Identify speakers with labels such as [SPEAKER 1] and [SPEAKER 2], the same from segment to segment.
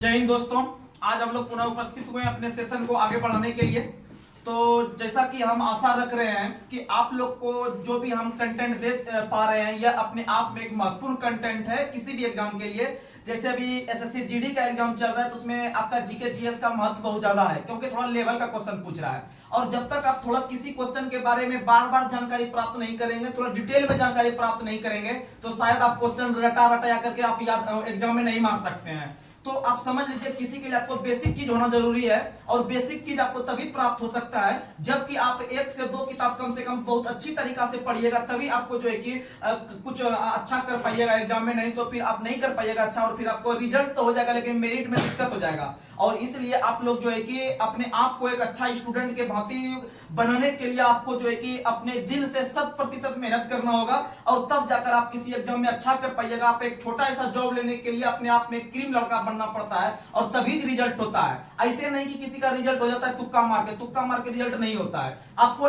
[SPEAKER 1] जय हिंद दोस्तों। आज हम लोग पुनः उपस्थित हुए अपने सेशन को आगे बढ़ाने के लिए। तो जैसा कि हम आशा रख रहे हैं कि आप लोग को जो भी हम कंटेंट दे पा रहे हैं यह अपने आप में एक महत्वपूर्ण कंटेंट है किसी भी एग्जाम के लिए। जैसे अभी एसएससी जीडी का एग्जाम चल रहा है तो उसमें आपका जीके जीएस का महत्व बहुत ज्यादा है क्योंकि थोड़ा लेवल का क्वेश्चन पूछ रहा है। और जब तक आप थोड़ा किसी क्वेश्चन के बारे में बार बार जानकारी प्राप्त नहीं करेंगे, थोड़ा डिटेल में जानकारी प्राप्त नहीं करेंगे तो शायद आप क्वेश्चन रटा रटाया करके आप याद एग्जाम में नहीं मार सकते हैं। तो आप समझ लीजिए किसी के लिए आपको बेसिक चीज होना जरूरी है और बेसिक चीज आपको तभी प्राप्त हो सकता है जबकि आप एक से दो किताब कम से कम बहुत अच्छी तरीका से पढ़िएगा, तभी आपको जो है कि कुछ अच्छा कर पाइएगा एग्जाम में। नहीं तो फिर आप नहीं कर पाइएगा अच्छा और फिर आपको रिजल्ट तो हो जाएगा लेकिन मेरिट में दिक्कत हो जाएगा। और इसलिए आप लोग जो है कि अपने आप को एक अच्छा स्टूडेंट के भांति बनाने के लिए आपको जो है कि अपने दिल से 100% मेहनत करना होगा और तब जाकर आप किसी एग्जाम में अच्छा कर पाइएगा। आप एक छोटा ऐसा जॉब लेने के लिए अपने आप में क्रीम लड़का बनना पड़ता है और तभी रिजल्ट होता है। ऐसे नहीं कि किसी का रिजल्ट हो जाता है तुक्का मार के रिजल्ट नहीं होता है। आपको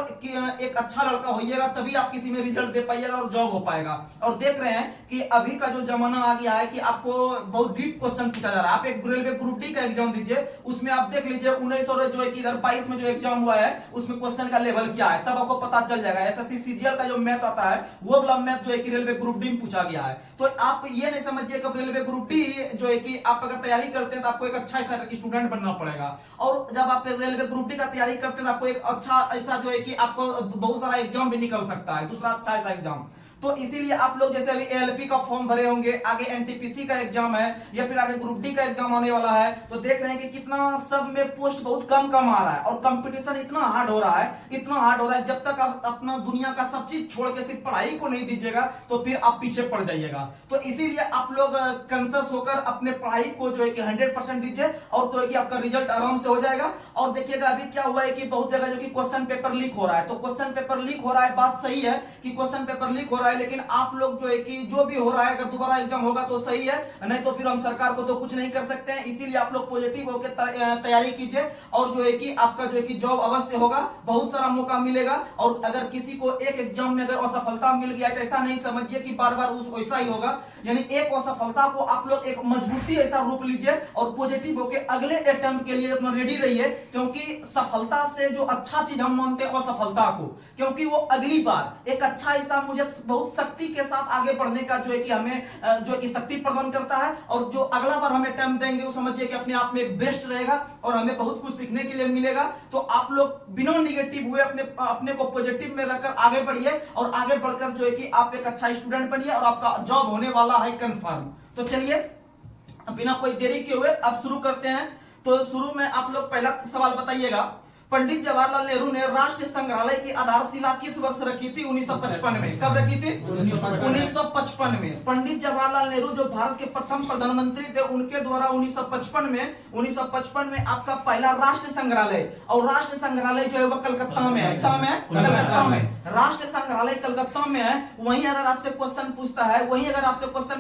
[SPEAKER 1] एक अच्छा लड़का होइएगा तभी आप किसी में रिजल्ट दे पाइएगा और जॉब हो पाएगा। और देख रहे हैं कि अभी का जो जमाना आ गया है कि आपको बहुत डीप क्वेश्चन पूछा जा रहा है। आप एक रेलवे ग्रुप डी का एग्जाम दीजिए, उसमें आप देख लीजिए 19 और जो है कि इधर 22 में जो एग्जाम हुआ है उसमें क्वेश्चन का लेवल क्या है, तब आपको पता चल जाएगा। एसएससी सीजीएल का जो मैथ आता है वो वाला मैथ जो है कि रेलवे ग्रुप डी में पूछा गया है। तो आप ये नहीं समझिए कि रेलवे ग्रुप डी जो है कि आप अगर तैयारी करते हैं तो आपको एक अच्छा ऐसा स्टूडेंट बनना पड़ेगा। और जब आप रेलवे ग्रुप डी का तैयारी करते हैं तो आपको एक अच्छा ऐसा जो है कि आपको बहुत सारा एग्जाम भी निकल सकता है, दूसरा अच्छा ऐसा एग्जाम। तो इसीलिए आप लोग जैसे अभी एएलपी का फॉर्म भरे होंगे, आगे एनटीपीसी का एग्जाम है या फिर आगे ग्रुप डी का एग्जाम आने वाला है, तो देख रहे हैं कि कितना सब में पोस्ट बहुत कम आ रहा है और कंपटीशन इतना हार्ड हो रहा है। जब तक आप अपना दुनिया का सब चीज छोड़ के सिर्फ पढ़ाई को नहीं दीजिएगा तो फिर आप पीछे पड़ जाइएगा। तो इसीलिए आप लोग कंसर्स होकर अपने पढ़ाई को जो है कि 100% दीजिए और तो है कि आपका रिजल्ट आराम से हो जाएगा। और देखिएगा अभी क्या हुआ है कि बहुत जगह जो कि क्वेश्चन पेपर लीक हो रहा है, तो क्वेश्चन पेपर लीक हो रहा है, बात सही है कि क्वेश्चन पेपर लीक हो रहा है, लेकिन आप लोग जो है कि जो भी हो रहा है अगर दोबारा एग्जाम होगा तो सही है, नहीं तो फिर हम सरकार को तो कुछ नहीं कर सकते हैं। इसीलिए आप लोग पॉजिटिव होकर तैयारी कीजिए और जो है कि आपका जो है कि जॉब अवश्य होगा, बहुत सारा मौका मिलेगा। और अगर किसी को एक एग्जाम में अगर असफलता मिल गया तो ऐसा नहीं समझिए कि बार बार उस वैसा ही होगा, यानी एक असफलता को आप लोग एक मजबूती ऐसा रूप लीजिए और पॉजिटिव होकर अगले अटेम्प्ट के लिए अपना रेडी रहिए। क्योंकि सफलता से जो अच्छा चीज हम मानते हैं असफलता को, क्योंकि वो अगली बार एक अच्छा ऐसा मुझे बहुत शक्ति के साथ आगे बढ़ने का जो है कि हमें जो कि शक्ति प्रदान करता है। और जो अगला बार हमें अटेम्प्ट देंगे वो समझिए कि अपने आप में एक बेस्ट रहेगा और हमें बहुत कुछ सीखने के लिए मिलेगा। तो आप लोग बिना निगेटिव हुए अपने को पॉजिटिव में रखकर आगे बढ़िए और आगे बढ़कर जो है कि आप एक अच्छा स्टूडेंट बनिए और आपका जॉब होने वाला है कंफर्म। तो चलिए बिना कोई देरी के हुए अब शुरू करते हैं। तो शुरू में आप लोग पहला सवाल बताइएगा, पंडित जवाहरलाल नेहरू ने राष्ट्रीय संग्रहालय की आधारशिला किस वर्ष रखी थी? 1955 में। कब रखी थी? 1955 में। पंडित जवाहरलाल नेहरू जो भारत के प्रथम प्रधानमंत्री थे उनके द्वारा 1955 में आपका पहला राष्ट्रीय संग्रहालय, और राष्ट्रीय संग्रहालय जो है वो कलकत्ता में है। कहाँ में है? कलकत्ता में। राष्ट्रीय संग्रहालय कलकत्ता में है। वहीं अगर आपसे क्वेश्चन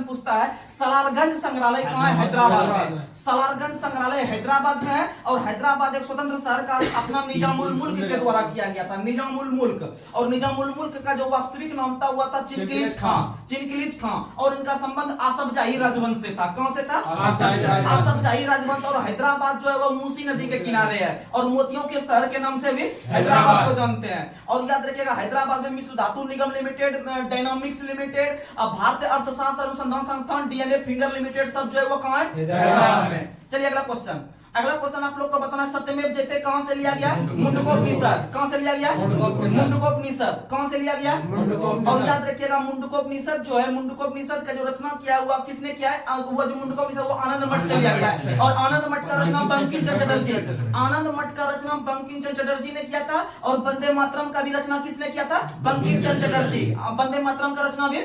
[SPEAKER 1] पूछता है सलारगंज संग्रहालय कहाँ है? हैदराबाद में। सलारगंज संग्रहालय हैदराबाद में है और हैदराबाद एक स्वतंत्र शहर का अपना निजामुल मुल्क के द्वारा किया गया था, निजामुल मुल्क। और निजामुल मुल्क का जो वास्तविक नाम था हुआ था चिनकिलीज खां। और इनका संबंध आसफ जाही राजवंश से था। कौन से था? आसफ जाही राजवंश। और हैदराबाद जो है वो मूसी नदी के किनारे है और मोतियों के शहर के नाम से भी हैदराबाद को जानते हैं। और याद रखिएगा हैदराबाद में मिश्र धातु निगम लिमिटेड, डायनामिक्स लिमिटेड, भारतीय अर्थशास्त्र अनुसंधान संस्थान डीएलएफ फिंगर लिमिटेड सब जो है वो कहाँ है? हैदराबाद में। चलिए अगला क्वेश्चन आप लोग को बताना, सत्यमेव जयते कहां से लिया गया? मुंडकोपनिषद। कहां से लिया गया? मुंडकोपनिषद। कहां से लिया गया? और याद रखिएगा मुंडकोपनिषद जो है, मुंडकोपनिषद का जो रचना किया हुआ किसने किया है? वो जो मुंडकोपनिषद वो आनंद मठ से लिया गया है। और आनंद मठ का रचना बंकिम चंद्र चटर्जी ने किया था। और वंदे मातरम का भी रचना किसने किया था? बंकिम चंद्र चटर्जी। वंदे मातरम का रचना भी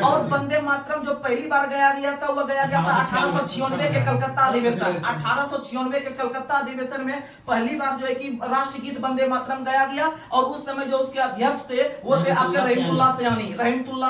[SPEAKER 1] और वंदे मातरम जो पहली बार गाया गया था वो गाया गया था 1896 के कलकत्ता अधिवेशन। 1896 के कलकत्ता अधिवेशन में पहली बार जो है कि राष्ट्र गीत वंदे मातरम गाया गया। और उस समय जो उसके अध्यक्ष थे वो थे आपके रहमतुल्लाह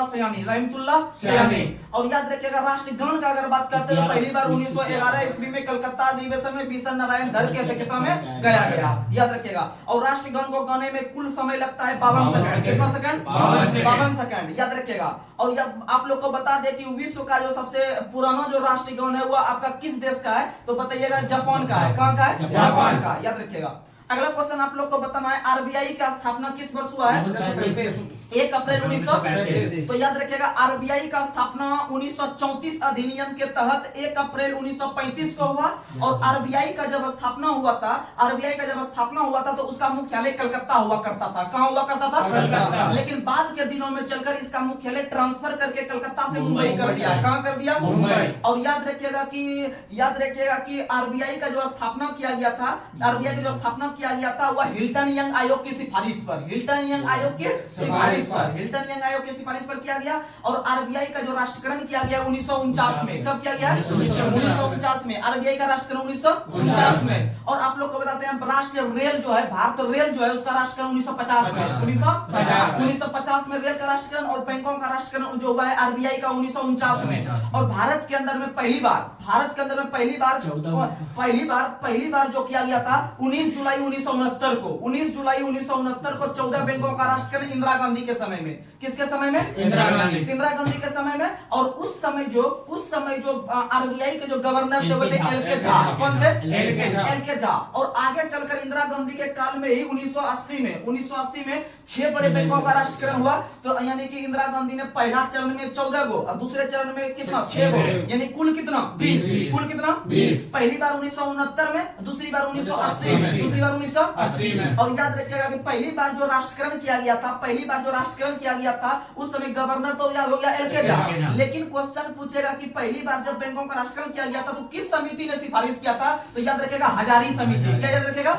[SPEAKER 1] सयानी। और याद रखिएगा राष्ट्रगान का अगर बात करते हैं तो पहली बार 1911 ईस्वी में कलकत्ता अधिवेशन में बीसन नारायण धर की अध्यक्षता में गाया गया, याद रखिएगा। और राष्ट्रगान को गाने में कुल समय लगता है 52 सेकंड। कितना सेकंड? 52 सेकंड, याद रखिएगा। और ये आप लोग को बता दें कि विश्व का जो सबसे पुराना जो राष्ट्रगान है वो आपका किस देश का है, तो बताइएगा जापान का है। कहाँ का है? जापान का, याद रखिएगा। अगला क्वेश्चन आप लोग को बताना है, आरबीआई का स्थापना किस वर्ष हुआ है? 1 अप्रैल 1935। तो याद रखिएगा आरबीआई का स्थापना 1934 अधिनियम के तहत 1 अप्रैल 1935 को हुआ। और आरबीआई का जब स्थापना हुआ था तो उसका मुख्यालय कलकत्ता हुआ करता था। कहाँ हुआ करता था? लेकिन बाद के दिनों में चलकर इसका मुख्यालय ट्रांसफर करके कलकत्ता से मुंबई कर दिया। कहाँ कर दिया? मुंबई। और याद रखिएगा कि आरबीआई का जो स्थापना किया गया था, आरबीआई की जो स्थापना किया गया था वह हिल्टन यंग आयोग की सिफारिश पर किया गया। और आरबीआई का जो राष्ट्रीयकरण किया गया 1949 में। कब किया गया? 1949 में। आरबीआई का राष्ट्रीयकरण 1949 में। और आप लोग को बताते हैं राष्ट्रीय रेल जो है, भारत रेल जो है उसका राष्ट्रीयकरण 1950 में। 1950 में रेल का राष्ट्रीयकरण, और बैंकों का राष्ट्रीयकरण जो हुआ है आरबीआई का 1949 में। और भारत के अंदर में पहली बार जो किया गया था 19 जुलाई 1969 को 14 बैंकों का राष्ट्रीयकरण इंदिरा गांधी के समय में। किसके समय में? इंदिरा गांधी के समय में। और उस समय जो आरबीआई के जो गवर्नर थे वो थे एल के झा। कौन थे? एल के झा। और आगे चलकर इंदिरा गांधी के काल में ही 1980 में 6 बड़े बैंकों का राष्ट्रीयकरण हुआ। तो यानी कि इंदिरा गांधी ने पहला चरण में 14 गो और दूसरे चरण में कितना? 6 गो, यानी कुल कितना? 20। पहली बार 1969 में, दूसरी बार 1980 में। और याद रखिएगा कि पहली बार जो राष्ट्रीयकरण किया गया था उस समय गवर्नर तो याद हो गया एल के झा। लेकिन क्वेश्चन पूछेगा कि पहली बार जब बैंकों का राष्ट्रीयकरण किया गया था तो किस समिति ने सिफारिश किया था? तो याद रखिएगा हजारी समिति। क्या याद रखिएगा?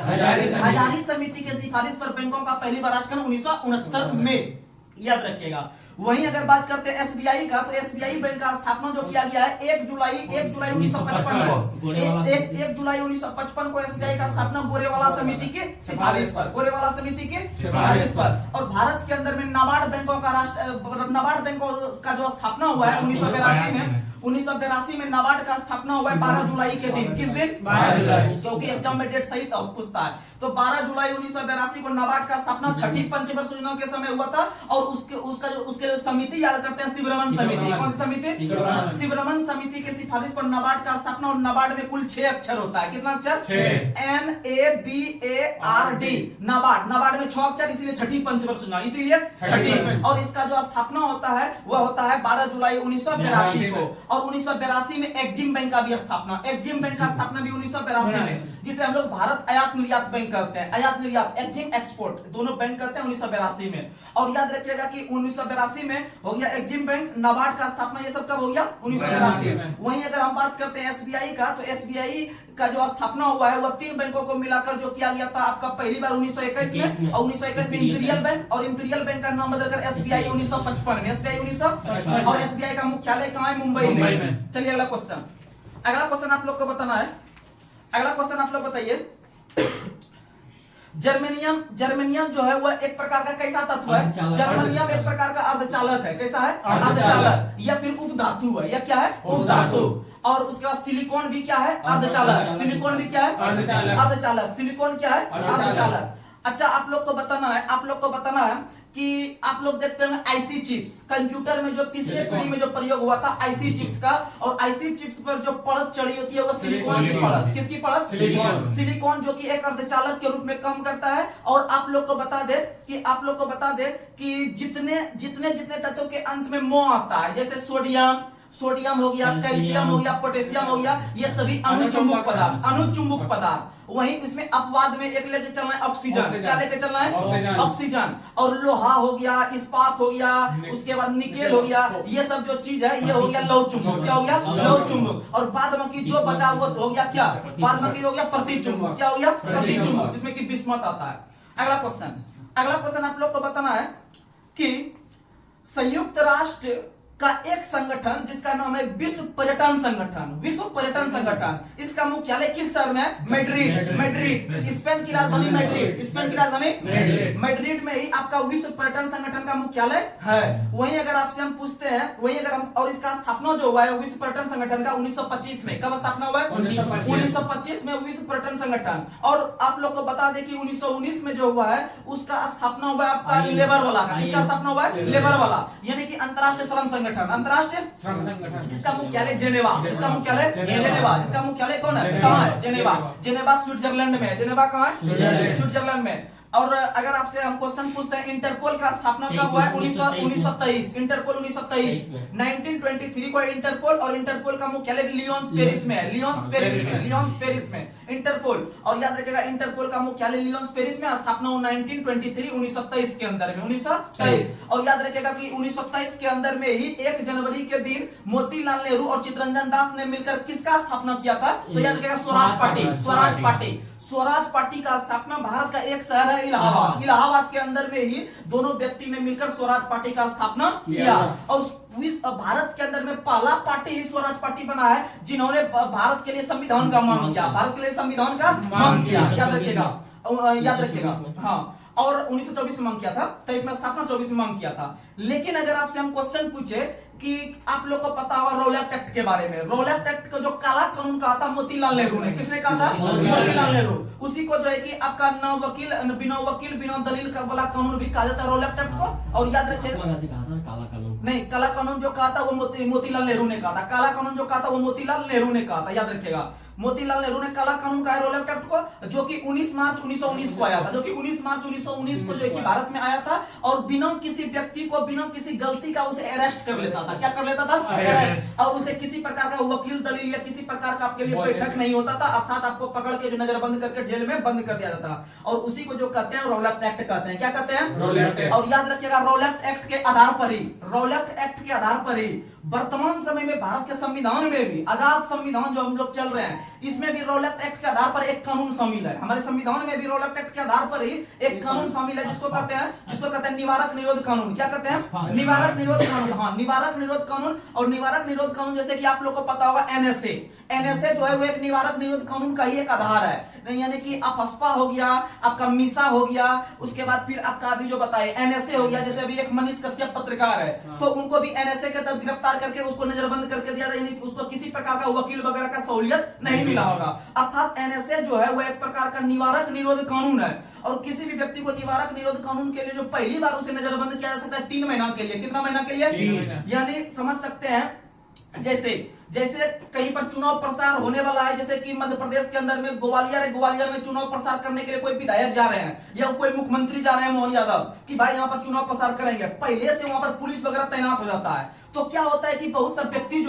[SPEAKER 1] हजारी समिति के सिफारिश पर बैंकों का पहली बार राष्ट्रीयकरण 1969 में, याद रखिएगा। वहीं अगर बात करते हैं एसबीआई का, तो एसबीआई बैंक का स्थापना जो किया गया है 1 जुलाई 1955 को। 1 जुलाई 1955 को एसबीआई का स्थापना गोरेवाला समिति की सिफारिश पर। और भारत के अंदर में नाबार्ड बैंकों का जो स्थापना हुआ है 1982 में नाबार्ड का स्थापना हुआ है 12 जुलाई के दिन। किस दिन? 12 जुलाई, क्योंकि एग्जाम में डेट सही पूछता है। तो 12 जुलाई 1982 को नाबार्ड का स्थापना छठी पंचवर्षीय योजना के समय हुआ था। और उसके जो समिति याद करते हैं शिवरमन समिति। कौन सी समिति? शिवरमन समिति के सिफारिश पर नाबार्ड का स्थापना। और नाबार्ड में कुल 6 अक्षर होता है। कितना अक्षर? NABARD। नाबार्ड में 6 अक्षर, इसीलिए छठी पंचवर्षीय योजना, इसीलिए छठी। और इसका जो स्थापना होता है वह होता है 12 जुलाई 1982 को। और 1982 में एक्जिम बैंक का भी स्थापना, भी 1982 में, जिसे हम लोग भारत आयात निर्यात बैंक करते हैं। आयात निर्यात, एक्जिम एक्सपोर्ट, दोनों बैंक करते हैं 1982 में। और याद रखिएगा कि 1982 में हो गया एक्जिम बैंक, नाबार्ड का स्थापना, ये सब कब हो गया? 1982 में। वहीं अगर हम बात करते हैं एसबीआई का, तो एसबीआई का जो स्थापना हुआ है वह 3 बैंकों को मिलाकर जो किया गया था आपका पहली बार 1921 में। और 1921 में इंपीरियल बैंक, और इंपीरियल बैंक का नाम बदलकर एसबीआई 1955 में। एसबीआई 1955। और एसबीआई का मुख्यालय कहाँ है? मुंबई में। चलिए अगला क्वेश्चन आप लोग को बताना है। अगला क्वेश्चन आप लोग बताइए, जर्मेनियम जो है वह एक प्रकार का कैसा तत्व है? जर्मेनियम एक प्रकार का अर्धचालक है। कैसा है? अर्धचालक, या फिर उपधातु है। या क्या है? उपधातु। और उसके बाद सिलिकॉन भी क्या है? अर्धचालक। सिलिकॉन भी क्या है? अर्धचालक। सिलिकॉन क्या है? अर्धचालक। अच्छा, आप लोग को बताना है कि आप लोग देखते हैं आईसी चिप्स, कंप्यूटर में जो तीसरे पीढ़ी में जो प्रयोग हुआ था आईसी चिप्स का। और आईसी चिप्स पर जो परत चढ़ी होती है वो सिलिकॉन की परत। किसकी परत? सिलिकॉन, जो कि एक अर्धचालक के रूप में काम करता है। और आप लोग को बता दे कि जितने तत्वों के अंत में मो आता है, जैसे सोडियम हो गया, कैल्शियम हो गया, पोटेशियम हो गया, ये सभी अनुचुंबक पदार्थ। वहीं इसमें अपवाद में एक लेके चलना है ऑक्सीजन। क्या लेके चलना है? ऑक्सीजन। और लोहा हो गया, इस्पात हो गया, उसके बाद निकेल हो गया, ये सब जो चीज है ये हो गया लौह चुंबक। क्या हो गया? लौह चुंबक। और बाद बाकी जो बचा वो हो गया क्या? बाद बाकी हो गया प्रतिचुंबक। क्या हो गया? प्रतिचुंबक, जिसमें कि बिस्मथ आता है। अगला क्वेश्चन आप लोग को बताना है कि संयुक्त का एक संगठन जिसका नाम है विश्व पर्यटन संगठन। विश्व पर्यटन संगठन, इसका मुख्यालय किस शहर में है? मैड्रिड। मैड्रिड, स्पेन की राजधानी मैड्रिड। स्पेन की राजधानी मैड्रिड में ही आपका विश्व पर्यटन संगठन का मुख्यालय है। वहीं अगर आपसे हम पूछते हैं, वहीं अगर हम, और इसका स्थापना जो हुआ है विश्व पर्यटन संगठन का 1925 में। कब स्थापना हुआ है? 1925 में विश्व पर्यटन संगठन। और आप लोग को बता दें कि 1919 में जो हुआ है उसका स्थापना हुआ है आपका लेबर वाला का। किसका स्थापना हुआ है? लेबर वाला, यानी कि अंतरराष्ट्रीय श्रम संगठन। अंतरराष्ट्रीय श्रम संगठन जिसका मुख्यालय जेनेवा। जिसका मुख्यालय जेनेवा। जिसका मुख्यालय कौन है? कहाँ है? जेनेवा। जेनेवा स्विट्जरलैंड में है। जेनेवा कहाँ है? स्विट्जरलैंड में। और अगर आपसे हम क्वेश्चन पूछते हैं इंटरपोल का स्थापना कब हुआ है? 1923। इंटरपोल 1923। 1923 को इंटरपोल, और इंटरपोल का मुख्यालय लियोन्स पेरिस में है। लियोन्स पेरिस में, लियोन्स पेरिस में इंटरपोल। और याद रखिएगा इंटरपोल का मुख्यालय लियोन्स पेरिस में, स्थापना हो 1923 1923 के अंदर में, 1923। और याद रखिएगा कि 1927 के अंदर में ही 1 जनवरी के दिन मोतीलाल नेहरू और चित्तरंजन दास ने मिलकर किसका स्थापना किया था? तो याद रखिएगा Swaraj party. Swaraj party, Swaraj party का स्थापना भारत का एक शहर है इलाहाबाद। इलाहाबाद के अंदर में ही दोनों व्यक्ति ने मिलकर स्वराज पार्टी का स्थापना किया। और भारत के अंदर में पहला पार्टी ही स्वराज पार्टी बना है जिन्होंने भारत के लिए संविधान का मांग किया। भारत के लिए संविधान का मांग किया, याद रखिएगा, याद रखिएगा। हाँ, और 1924 में मांग किया था, 23 में स्थापना, 24 में मांग किया था। लेकिन अगर आपसे हम क्वेश्चन पूछे कि आप लोग को पता होगा रोलेट एक्ट के बारे में। रोलेट एक्ट को जो काला कानून कहा था मोतीलाल नेहरू ने। किसने कहा था? मोतीलाल नेहरू। उसी को जो है कि आपका बिना वकील बिना दलील का वाला कानून भी कहा जाता है रोलेट एक्ट को। और याद रखिएगा, नहीं, काला कानून जो कहा था वो मोतीलाल नेहरू ने कहा था। काला कानून जो कहा था वो मोतीलाल नेहरू ने कहा था, याद रखिएगा। मोतीलाल नेहरू ने काला कानून कहा है रोलेट एक्ट को, जो कि 19 मार्च 1919 को आया था। जो कि 19 मार्च 1919 को जो है कि भारत में आया था, और बिना किसी व्यक्ति को बिना किसी गलती का उसे अरेस्ट कर लेता था। क्या कर लेता था? अरेस्ट। और उसे किसी प्रकार का वकील दलील या किसी प्रकार का आपके लिए बैठक नहीं होता था, अर्थात आपको पकड़ के जो नजरबंद करके जेल में बंद कर दिया जाता। और उसी को जो कहते हैं रोलेट एक्ट कहते हैं। क्या कहते हैं? Rowlatt Act. और याद रखिएगा रोलेट एक्ट के आधार पर ही, रोलेट एक्ट के आधार पर ही वर्तमान समय में भारत के संविधान में भी, आजाद संविधान जो हम लोग चल रहे हैं, इसमें भी रोलेट एक्ट के आधार पर एक कानून शामिल है। हमारे संविधान में भी रोलेट एक्ट के आधार पर ही एक कानून शामिल है जिसको कहते हैं निवारक निरोध कानून। क्या कहते हैं? निवारक निरोध कानून। हाँ, निवारक निरोध कानून। और निवारक निरोध कानून जैसे कि आप लोग को पता होगा एनएसए। एनएसए जो है वो एक निवारक निरोध कानून का ही एक आधार है। यानी कि अफस्पा हो गया, आपका मीसा हो गया, उसके बाद फिर आपका अभी जो बताए एनएसए हो गया। जैसे अभी एक मनीष कश्यप पत्रकार है, तो उनको भी एनएसए के तहत गिरफ्तार करके उसको नजरबंद करके दिया, यानी कि उसको किसी प्रकार का वकील वगैरह का सहूलियत नहीं मिला होगा। अर्थात एनएसए जो है वो एक प्रकार का निवारक निरोध कानून है। और किसी भी व्यक्ति को निवारक निरोध कानून के लिए जो पहली बार उसे नजरबंद किया जा सकता है 3 महीना के लिए। कितना महीना के लिए? यानी समझ सकते हैं जैसे कहीं पर चुनाव प्रसार होने वाला है, जैसे कि मध्य प्रदेश के अंदर में ग्वालियर में चुनाव प्रसार करने के लिए कोई विधायक जा रहे हैं या कोई मुख्यमंत्री जा रहे हैं मोहन यादव कि भाई यहाँ पर चुनाव प्रसार करेंगे, पहले से वहां पर पुलिस वगैरह तैनात हो जाता है। तो क्या होता है कि बहुत सा व्यक्ति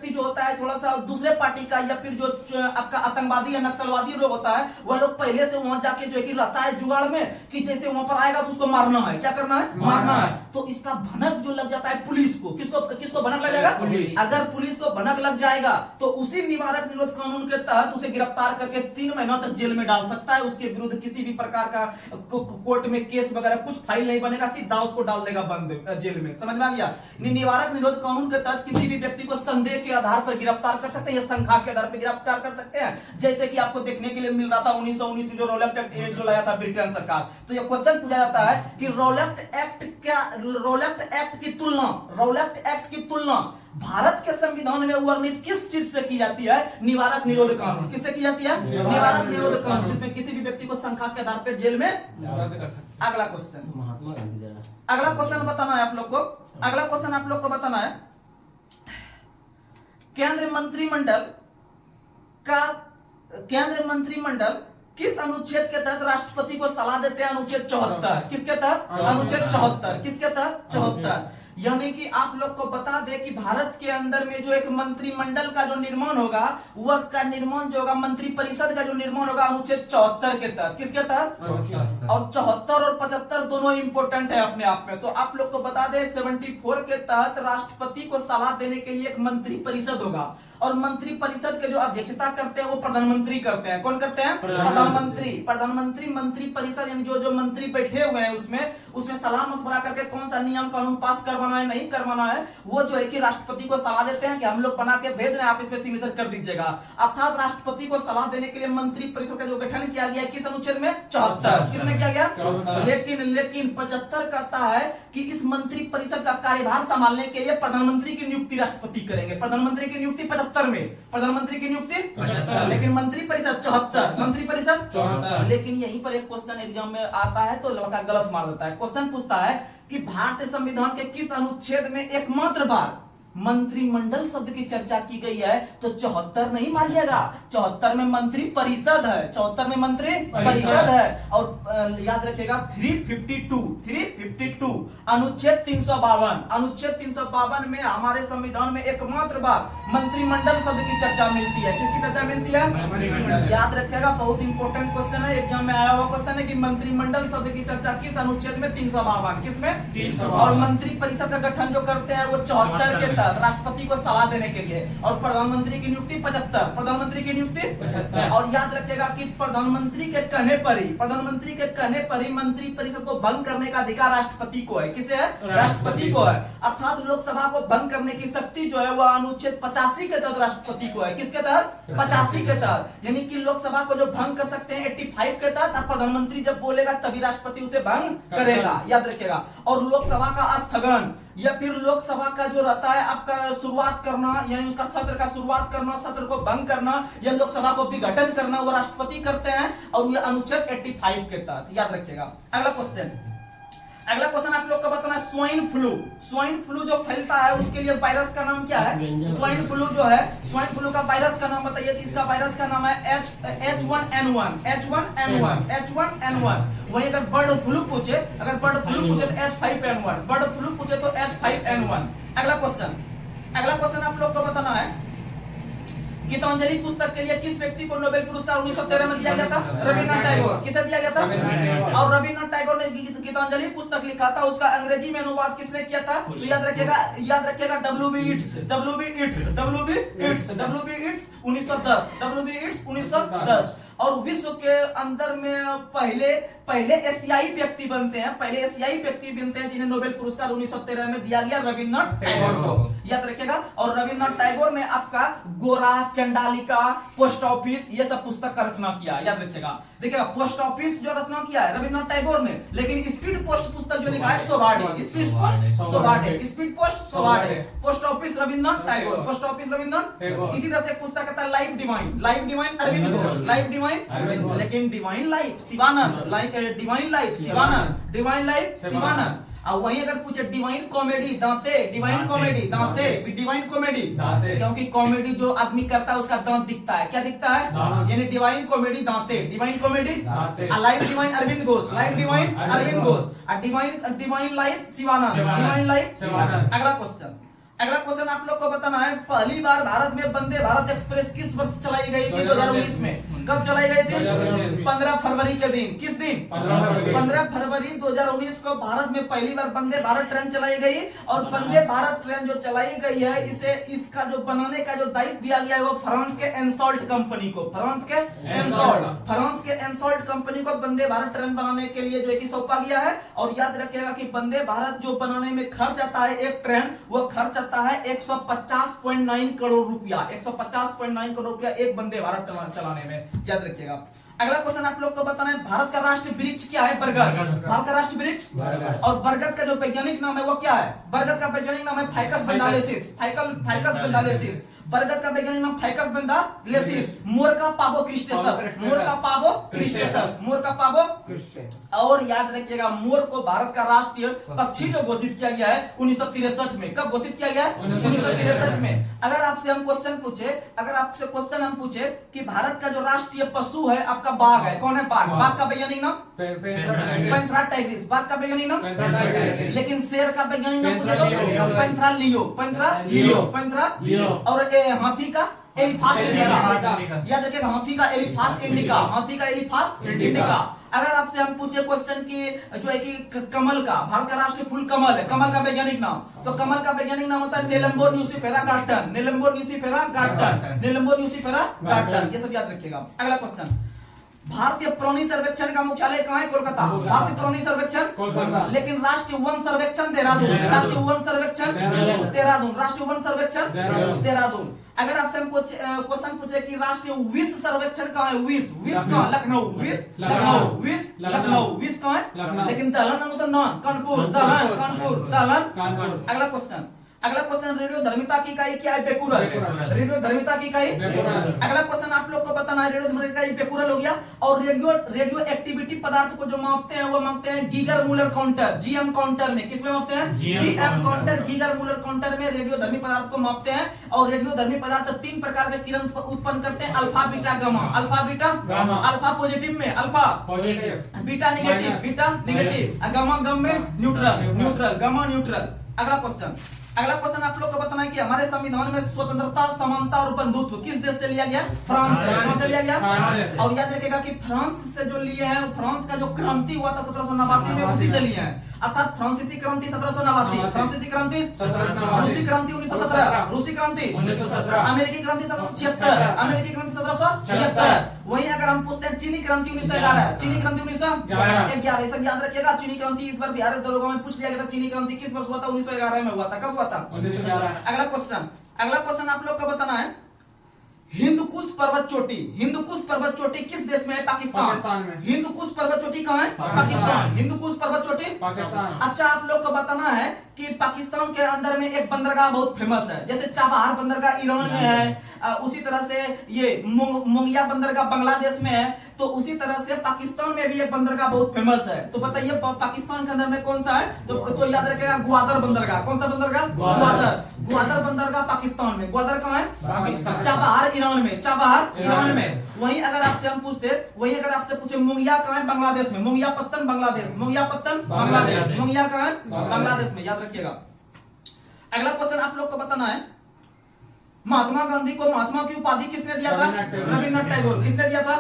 [SPEAKER 1] जो होता है थोड़ा सा दूसरे पार्टी का या फिर जो आपका आतंकवादी या नक्सलवादी लोग होता है, वह लोग पहले से वहां जाके जो है कि रहता है जुगाड़ में कि जैसे वहां पर आएगा तो उसको मारना है। क्या करना है? मारना है। तो इसका भनक जो लग जाता है पुलिस को, किसको भनक लग जाएगा? अगर पुलिस को भनक लग जाएगा तो उसी निवारक निरोध कानून के तहत उसे गिरफ्तार करके 3 महीनों तक जेल में डाल सकता है। उसके विरुद्ध किसी भी प्रकार का कोर्ट में केस वगैरह कुछ फाइल नहीं बनेगा, सीधा उसको डाल देगा बंद जेल में। समझ में आ गया? निवारक निरोध कानून के तहत किसी भी व्यक्ति को संदेह के आधार पर गिरफ्तार कर सकते हैं या शंका के आधार पर गिरफ्तार कर सकते हैं। जैसे कि आपको देखने के लिए मिल रहा था 1919 में जो रोलेट एक्ट जो लाया था ब्रिटेन सरकार। तो यह क्वेश्चन पूछा जाता है कि रोलेट एक्ट की तुलना भारत के संविधान में वर्णित किस चीज से की जाती है? निवारक निरोध कानून। किससे की जाती है? निवारक निरोध कानून, जिसमें किसी भी व्यक्ति को शंका के आधार पर जेल में। अगला क्वेश्चन बताना है आप लोग को। अगला क्वेश्चन आप लोग को बताना है, केंद्रीय मंत्रिमंडल किस अनुच्छेद के तहत राष्ट्रपति को सलाह देते हैं? अनुच्छेद 74। किसके तहत? अनुच्छेद 74। किसके तहत? 74। यानी कि आप लोग को बता दें कि भारत के अंदर में जो एक मंत्रिमंडल का जो निर्माण होगा, वह उसका निर्माण जो होगा मंत्रिपरिषद का जो निर्माण होगा अनुच्छेद 74 के तहत। किसके तहत? और 74 और 75 दोनों इंपोर्टेंट है अपने आप में। तो आप लोग को बता दें 74 के तहत राष्ट्रपति को सलाह देने के लिए एक मंत्रिपरिषद होगा। और मंत्री परिषद के जो अध्यक्षता करते हैं वो प्रधानमंत्री करते हैं। कौन करते हैं? प्रधानमंत्री मंत्री परिषद यानी जो जो मंत्री बैठे हुए हैं उसमें सलाह मशवरा करके कौन सा नियम कानून पास करवाना है नहीं करवाना है वो जो है कि राष्ट्रपति को सलाह देते हैं कि हम लोग बना के भेज रहे हैं, आप इसमें सिग्नेचर कर दीजिएगा। अर्थात राष्ट्रपति को सलाह देने के लिए मंत्री परिषद का जो गठन किया गया है किस अनुच्छेद में? 74। किसमें किया गया? लेकिन 75 कहता है कि इस मंत्री परिषद का कार्यभार संभालने के लिए प्रधानमंत्री की नियुक्ति राष्ट्रपति करेंगे। प्रधानमंत्री की नियुक्ति 75 में, प्रधानमंत्री की नियुक्ति 75, लेकिन मंत्री परिषद 74, मंत्री परिषद 74। लेकिन यहीं पर एक क्वेश्चन एग्जाम में आता है तो लड़का गलत मार देता है। क्वेश्चन पूछता है कि भारतीय संविधान के किस अनुच्छेद में एकमात्र बार मंत्रिमंडल शब्द की चर्चा की गई है? तो 74 नहीं मारिएगा, 74 में मंत्री परिषद है, 74 में मंत्री परिषद है। और याद रखिएगा 352 अनुच्छेद 352, अनुच्छेद 352 में हमारे संविधान में एकमात्र बार मंत्रिमंडल शब्द की चर्चा मिलती है। किसकी चर्चा मिलती है? याद रखिएगा, बहुत इंपॉर्टेंट क्वेश्चन है, एग्जाम में आया हुआ क्वेश्चन है कि मंत्रिमंडल शब्द की चर्चा किस अनुच्छेद में? 352। किसमें? 352। और मंत्री परिषद का गठन जो करते हैं वो 74 के राष्ट्रपति को सलाह देने के लिए, और प्रधानमंत्री की नियुक्ति 75, प्रधानमंत्री की नियुक्ति 75। और याद रखिएगा कि प्रधानमंत्री के कहने पर ही मंत्री परिषद को भंग करने का अधिकार राष्ट्रपति को है। किसे है? राष्ट्रपति को है। अर्थात लोकसभा को भंग करने की शक्ति जो है वह अनुच्छेद 85 के तहत राष्ट्रपति को है। किसके तहत? 85 के तहत। यानी कि लोकसभा को जो भंग कर सकते हैं 85 के तहत, और प्रधानमंत्री जब बोलेगा तभी राष्ट्रपति उसे भंग करेगा। याद रखिएगा। और लोकसभा का स्थगन या फिर लोकसभा का जो रहता है आपका शुरुआत करना, यानी उसका सत्र का शुरुआत करना, सत्र को भंग करना या लोकसभा को विघटन करना, वो राष्ट्रपति करते हैं, और ये अनुच्छेद 85 के तहत। याद रखिएगा। अगला क्वेश्चन आप लोग को बताना है स्वाइन फ्लू। स्वाइन फ्लू जो फैलता है उसके लिए वायरस का नाम क्या है? स्वाइन फ्लू जो है, स्वाइन फ्लू का वायरस का नाम बताइए। तो इसका वायरस का नाम है H1N1। वही अगर बर्ड फ्लू पूछे तो H5N1, बर्ड फ्लू पूछे तो H5N1। अगला क्वेश्चन आप लोग को बताना है गीतांजलि पुस्तक के लिए किस व्यक्ति को नोबेल पुरस्कार 1913 में दिया गया था? रविन्द्रनाथ टैगोर। किसे दिया गया था? और रविन्द्रनाथ टैगोर ने गीतांजलि पुस्तक लिखा था, उसका अंग्रेजी में अनुवाद किसने किया था? तो याद रखिएगा W.B. Yeats 1910। और विश्व के अंदर में पहले एशियाई व्यक्ति बनते हैं जिन्हें नोबेल पुरस्कार 1913 में दिया गया, रविन्द्रनाथ टैगोर को। याद रखिएगा। और रविन्द्रनाथ टैगोर ने आपका गोरा, चंडालिका, पोस्ट ऑफिस ये सब पुस्तक का रचना किया। याद रखिएगा। देखिएगा, पोस्ट ऑफिस जो रचना किया है रविन्द्रनाथ टैगोर ने, लेकिन स्पीड पोस्ट पुस्तक जो लिखा है सोबाडे, स्पीड पोस्ट सोबाडे, post office Rabindranath Tagore, post office Rabindranath Tagore. इसी तरह से पुस्तक आता है life divine Aurobindo Ghosh, life divine, लेकिन divine life Sivananda, divine life Sivananda. और वहीं अगर पूछे डिवाइन कॉमेडी दांते, क्योंकि कॉमेडी जो आदमी करता है उसका दांत दिखता है। क्या दिखता है? यानी Divine Comedy Dante, Life divine Aurobindo Ghosh, Divine life Sivananda. अगला क्वेश्चन आप लोग को बताना है पहली बार भारत में वंदे भारत एक्सप्रेस किस वर्ष चलाई गई थी? 2019 में। कब चलाई गई थी? 15 फरवरी के दिन। किस दिन? 15 फरवरी 2019 को भारत में पहली बार वंदे भारत ट्रेन चलाई गई। और वंदे भारत ट्रेन जो चलाई गई है इसका जो बनाने का जो दायित्व दिया गया है वो फ्रांस के एनसॉल्ट कंपनी को, फ्रांस के एनसॉल्ट कंपनी को वंदे भारत ट्रेन बनाने के लिए जो है कि सौंपा गया है। और याद रखिएगा कि वंदे भारत जो बनाने में खर्च आता है एक ट्रेन, वो खर्च है 150.9 करोड़ रुपया, 150.9 करोड़ रुपया एक वंदे भारत चलाने में। याद रखिएगा। अगला क्वेश्चन आप लोग को बताना है भारत का राष्ट्रीय वृक्ष क्या है? बरगद। भारत का राष्ट्रीय वृक्ष और बरगद का जो वैज्ञानिक नाम है वो क्या है? बरगद का वैज्ञानिक नाम है फाइकस बेंडालेसिस। बरगद का वैज्ञानिक नाम फाइकस बेंडालेसिस। मोर का पावो क्रिस्टेस। और याद रखिएगा मोर को भारत का राष्ट्रीय पक्षी जो घोषित किया गया है 1963 में। कब घोषित किया गया? 1963 में। अगर आपसे क्वेश्चन पूछे कि भारत का जो राष्ट्रीय पशु है आपका बाघ है, कौन है बाघ? बाघ का वैज्ञानिक नाम पैंथेरा टाइग्रिस। बाघ का वैज्ञानिक नाम, लेकिन शेर का वैज्ञानिक नाम पूछे तो पैंथेरा लियो। और हाथी का एलिफास इंडिका। याद रखिएगा, हाथी का एलिफास इंडिका, हाथी का एलिफास इंडिका। अगर आपसे हम पूछे क्वेश्चन की जो है कि कमल का, भारत का राष्ट्रीय फूल कमल है, कमल का वैज्ञानिक नाम, तो कमल का वैज्ञानिक नाम होता है नेलम्बो न्यूसिफेरा गार्टन, नेलम्बो न्यूसिफेरा गार्टन, नेलम्बो न्यूसिफेरा गार्टन, ये सब याद रखिएगा। अगला क्वेश्चन, भारतीय प्राणी सर्वेक्षण का मुख्यालय कहाँ है? कोलकाता। भारतीय प्राणी सर्वेक्षण, लेकिन राष्ट्रीय वन सर्वेक्षण देहरादून, राष्ट्रीय वन सर्वेक्षण देहरादून, राष्ट्रीय वन सर्वेक्षण देहरादून। अगर आपसे हम क्वेश्चन पूछे कि राष्ट्रीय विष सर्वेक्षण कहाँ है? विष कहाँ? लखनऊ, विष लखनऊ, विष लखनऊ, विष कहाँ है? लेकिन दलहन अनुसंधान कानपुर, दलहन कानपुर, दलहन। अगला क्वेश्चन रेडियो धर्मिता की इकाई क्या है? बेकुरल, रेडियो धर्मिता की इकाई। अगला क्वेश्चन आप लोग को बताना है, रेडियो धर्मिता की इकाई बेकुरल हो गया। और रेडियो एक्टिविटी पदार्थ को जो मापते हैं वो मापते हैं Geiger Muller counter, GM counter में। किसमें मापते हैं? GM counter, Geiger Muller counter में रेडियो धर्मी पदार्थ को मापते हैं। और रेडियो धर्मी पदार्थ 3 प्रकार के किरण उत्पन्न करते हैं, alpha beta gamma. Alpha beta, alpha positive में, alpha positive, beta negative, beta negative, gamma गम में न्यूट्रल, न्यूट्रल, गामा न्यूट्रल। अगला क्वेश्चन आप लोग को बताना है कि हमारे संविधान में स्वतंत्रता, समानता और बंधुत्व किस देश से लिया गया? फ्रांस से। कौन से लिया गया? और याद रखिएगा कि फ्रांस से जो लिए हैं, फ्रांस का जो क्रांति हुआ था 1789 में, उसी से लिए हैं। अर्थात फ्रांसीसी क्रांति 1789, फ्रांसीसी क्रांति, रूसी क्रांति 1917, रूसी क्रांति 1917, अमेरिकी क्रांति 1776, अमेरिकी क्रांति 1776। वहीं अगर हम पूछते हैं चीनी क्रांति 1911, चीनी क्रांति 1911, सब याद रखिएगा। चीनी क्रांति इस बार बिहार दरोगा में पूछ लिया गया था, चीनी क्रांति किस वर्ष हुआ था? 1911 में हुआ था। कब हुआ था? 1911। अगला क्वेश्चन आप लोग को बताना है, हिंदुकुश पर्वत चोटी, हिंदुकुश पर्वत चोटी किस देश में है? पाकिस्तान में। हिंदुकुश पर्वत चोटी कहाँ है? पाकिस्तान। हिंदुकुश पर्वत चोटी पाकिस्तान। अच्छा, आप लोग को बताना है कि पाकिस्तान के अंदर में एक बंदरगाह बहुत फेमस है, जैसे चाबहार बंदरगाह ईरान में है, उसी तरह से ये मुंगिया बंदरगाह बांग्लादेश में है, तो उसी तरह से पाकिस्तान में भी एक बंदरगाह बहुत फेमस है। तो बताइए पाकिस्तान के अंदर में कौन सा है? तो याद रखिएगा ग्वादर बंदरगाह। कौन सा बंदरगाह? ग्वादर। ग्वादर बंदरगाह पाकिस्तान में। ग्वादर कहाँ है? पाकिस्तान। चाबहार ईरान में, चाबहार ईरान में। वहीं अगर आपसे हम पूछे मुंगिया कहाँ है? बांग्लादेश में। मुंगिया पत्तन बांग्लादेश, मुंगिया पत्तन बांग्लादेश, मुंगिया कहाँ है? बांग्लादेश में। याद रखिएगा। अगला क्वेश्चन आप लोग को बताना है, महात्मा गांधी को महात्मा की उपाधि किसने दिया था? रविन्द्रनाथ टैगोर। किसने दिया था?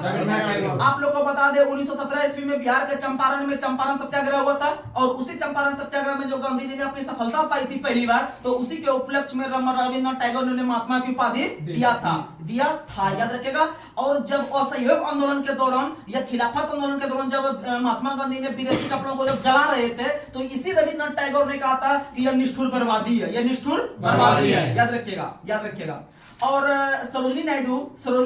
[SPEAKER 1] आप लोगों को बता दें 1917 ईस्वी में बिहार के चंपारण में चंपारण सत्याग्रह हुआ था, और उसी चंपारण सत्याग्रह में जो गांधी जी ने अपनी सफलता पाई थी पहली बार, तो उसी के उपलक्ष्य में रविन्द्रनाथ टैगोर ने महात्मा की उपाधि दिया था। याद रखिएगा। और जब असहयोग आंदोलन के दौरान या खिलाफत आंदोलन के दौरान जब महात्मा गांधी ने विदेशी कपड़ों को जब जला रहे थे, तो इसी रविन्द्रनाथ टैगोर ने कहा था कि यह निष्ठुर बर्बादी है, यह निष्ठुर बर्बादी है। याद रखिएगा। और सरोजिनी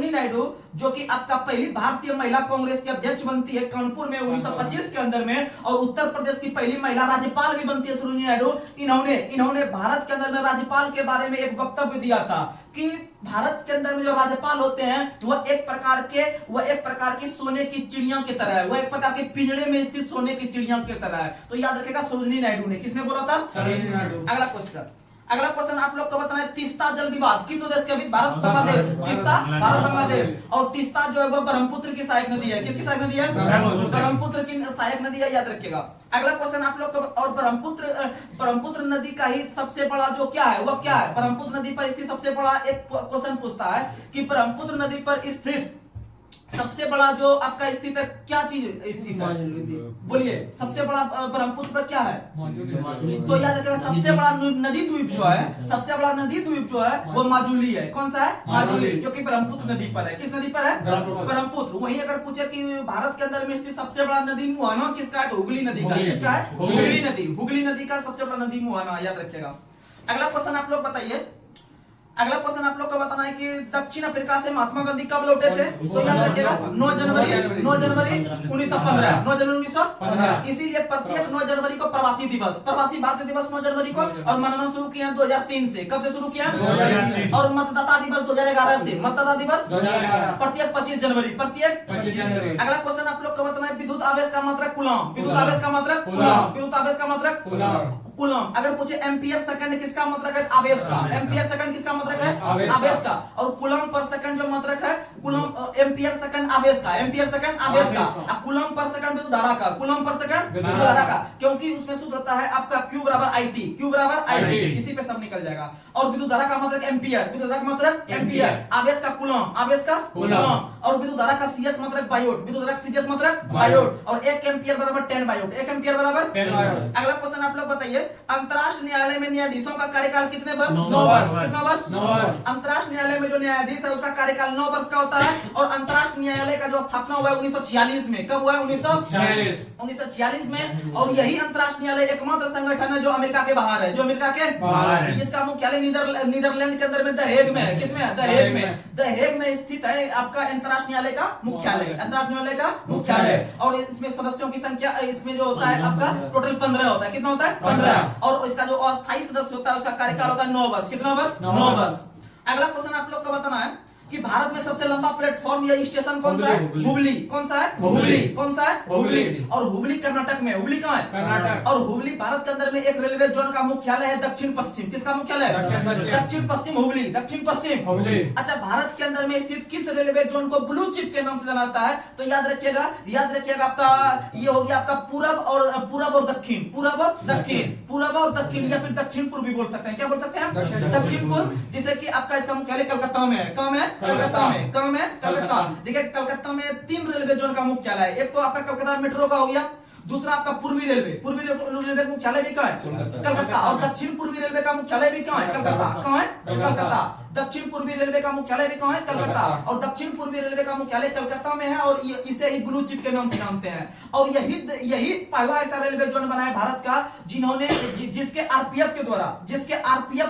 [SPEAKER 1] नायडू जो कि आपका पहली भारतीय महिला कांग्रेस की अध्यक्ष बनती है कानपुर में 1925 के अंदर में, और उत्तर प्रदेश की पहली महिला राज्यपाल भी बनती है सरोजिनी नायडू। इन्होंने भारत के अंदर में राज्यपाल के बारे में एक वक्तव्य दिया था कि भारत के अंदर में जो राज्यपाल होते हैं वह एक प्रकार की सोने की चिड़िया की तरह है, वह एक प्रकार के पिंजड़े में स्थित सोने की चिड़िया की तरह है। तो याद रखेगा सरोजिनी नायडू ने। किसने बोला था? सरोजिनी नायडू। अगला क्वेश्चन आप लोग को बताना है, तीस्ता जल विवाद किन दो देश के बीच? भारत बांग्लादेश। तीस्ता भारत बांग्लादेश। और तीस्ता जो है वह ब्रह्मपुत्र की सहायक नदी है। किसकी सहायक नदी है? ब्रह्मपुत्र की सहायक नदी है। याद रखिएगा। अगला क्वेश्चन आप लोग को, और ब्रह्मपुत्र नदी का ही सबसे बड़ा जो क्या है वह क्या है? ब्रह्मपुत्र नदी पर स्थित सबसे बड़ा एक क्वेश्चन पूछता है कि ब्रह्मपुत्र नदी पर स्थित सबसे बड़ा जो आपका स्थित है, क्या चीज स्थित है? बोलिए, सबसे बड़ा ब्रह्मपुत्र पर क्या है? तो याद रखिएगा, सबसे बड़ा नदी द्वीप जो है, सबसे बड़ा नदी द्वीप जो है वो माजुली है। कौन सा है? माजुली, जो कि ब्रह्मपुत्र नदी पर है। किस नदी पर है? ब्रह्मपुत्र। वहीं अगर पूछे कि भारत के अंदर में स्थित सबसे बड़ा नदी मुहाना किसका है, तो हुगली नदी का। किसका है? हुगली नदी। हुगली नदी का सबसे बड़ा नदी मुहाना। याद रखिएगा। अगला क्वेश्चन आप लोग बताइए, अगला क्वेश्चन आप लोग को बताना है कि दक्षिण अफ्रीका से महात्मा गांधी कब लौटे थे? तो याद रखिएगा 9 जनवरी 1915, 9 जनवरी 1915। इसीलिए प्रत्येक 9 जनवरी को प्रवासी भारतीय दिवस 9 जनवरी को, और मनाना शुरू किया 2003 से। कब से शुरू किया? 2003। और मतदाता दिवस 2011 से। मतदाता दिवस प्रत्येक 25 जनवरी। अगला क्वेश्चन आप लोग को बताना है, विद्युत आवेश का मात्रक कूलम। विद्युत आवेश का मात्रक कूलम। विद्युत आवेश का मात्रक कूलम। अगर पूछे एम्पियर सेकंड किसका मात्रक है? आवेश का। एम्पियर सेकंड किसका मात्रक है? आवेश का। और कूलम पर सेकंड जो मात्रक है कूलम एम्पियर सेकंड आवेश का, एम्पियर सेकंड आवेश का, कूलम पर सेकंड विद्युत धारा का, कूलम पर सेकंड विद्युत धारा का, क्योंकि उसमें सूत्र होता है आपका Q बराबर IT, Q बराबर IT, इसी पे सब निकल जाएगा। और विद्युत धारा का मतलब एम्पियर, विद्युत धारा का मतलब एम्पियर, आवेश का कूलम, आवेश का कूलम, और विद्युत धारा का CS मतलब बायोट, विद्युत धारा का CS मतलब बायोट, और 1 एम्पियर बराबर 10 बायोट, 1 एम्पियर बराबर 10 बायोट। अगला क्वेश्चन आप लोग बताइए, अंतरराष्ट्रीय न्यायालय में न्यायाधीशों का कार्यकाल कितने वर्ष? 9 वर्ष। कितना वर्ष? 9 वर्ष। अंतरराष्ट्रीय न्यायालय में जो न्यायाधीश है उसका कार्यकाल 9 वर्ष का होता है। और अंतरराष्ट्रीय न्यायालय का जो स्थापना हुआ है 1946 में, कब हुआ है? 1946 में। और यही अंतरराष्ट्रीय न्यायालय एकमात्र संगठन है जो अमेरिका के बाहर है, जो अमेरिका के बाहर है। इसका मुख्यालय नीदरलैंड के अंदर में द हेग में है। किसमें? द हेग में। द हेग में स्थित है आपका अंतरराष्ट्रीय न्यायालय का मुख्यालय, अंतरराष्ट्रीय न्यायालय का मुख्यालय। और इसमें सदस्यों की संख्या, इसमें जो होता है आपका टोटल 15 होता है। कितना होता है? 15। और इसका जो अस्थायी सदस्य होता है उसका कार्यकाल होता है 9 वर्ष। कितना वर्ष? 9 वर्ष। अगला क्वेश्चन आप लोग को बताना है कि भारत में सबसे लंबा प्लेटफॉर्म या स्टेशन कौन सा है? हुबली। कौन सा है? हुबली। कौन सा है? हुबली। और हुबली कर्नाटक में। हुबली कहाँ है? कर्नाटक। और हुबली भारत के अंदर में एक रेलवे जोन का मुख्यालय है दक्षिण पश्चिम। किसका मुख्यालय है? दक्षिण पश्चिम हुबली, दक्षिण पश्चिम हुबली। अच्छा, भारत के अंदर में स्थित किस रेलवे जोन को ब्लू चिप के नाम से जाना जाता है? तो याद रखिएगा, याद रखिएगा, आपका ये हो गया आपका पूरब और दक्षिण, पूरब और दक्षिण, पूरब और दक्षिण, या फिर दक्षिण पूर्व भी बोल सकते हैं। क्या बोल सकते हैं? दक्षिण पूर्व। जिसे कि आपका इसका मुख्यालय कलकत्ता में है। कहाँ में? कलकत्ता में। कहाँ में? कलकत्ता। देखिए कलकत्ता में 3 रेलवे जोन का मुख्यालय है। एक तो आपका कलकत्ता मेट्रो का हो गया, दूसरा आपका पूर्वी रेलवे का मुख्यालय भी कहाँ है? कलकत्ता। और दक्षिण पूर्वी रेलवे का मुख्यालय भी कहाँ है? कलकत्ता। कहाँ है? कलकत्ता। दक्षिण पूर्वी रेलवे का मुख्यालय भी कहाँ है? कलकत्ता। और दक्षिण पूर्वी रेलवे का मुख्यालय कलकत्ता में है, और इसे ही ब्लू चिप के नाम से जानते हैं। और यही पहला ऐसा रेलवे जोन बना है भारत का जिन्होंने जिसके आरपीएफ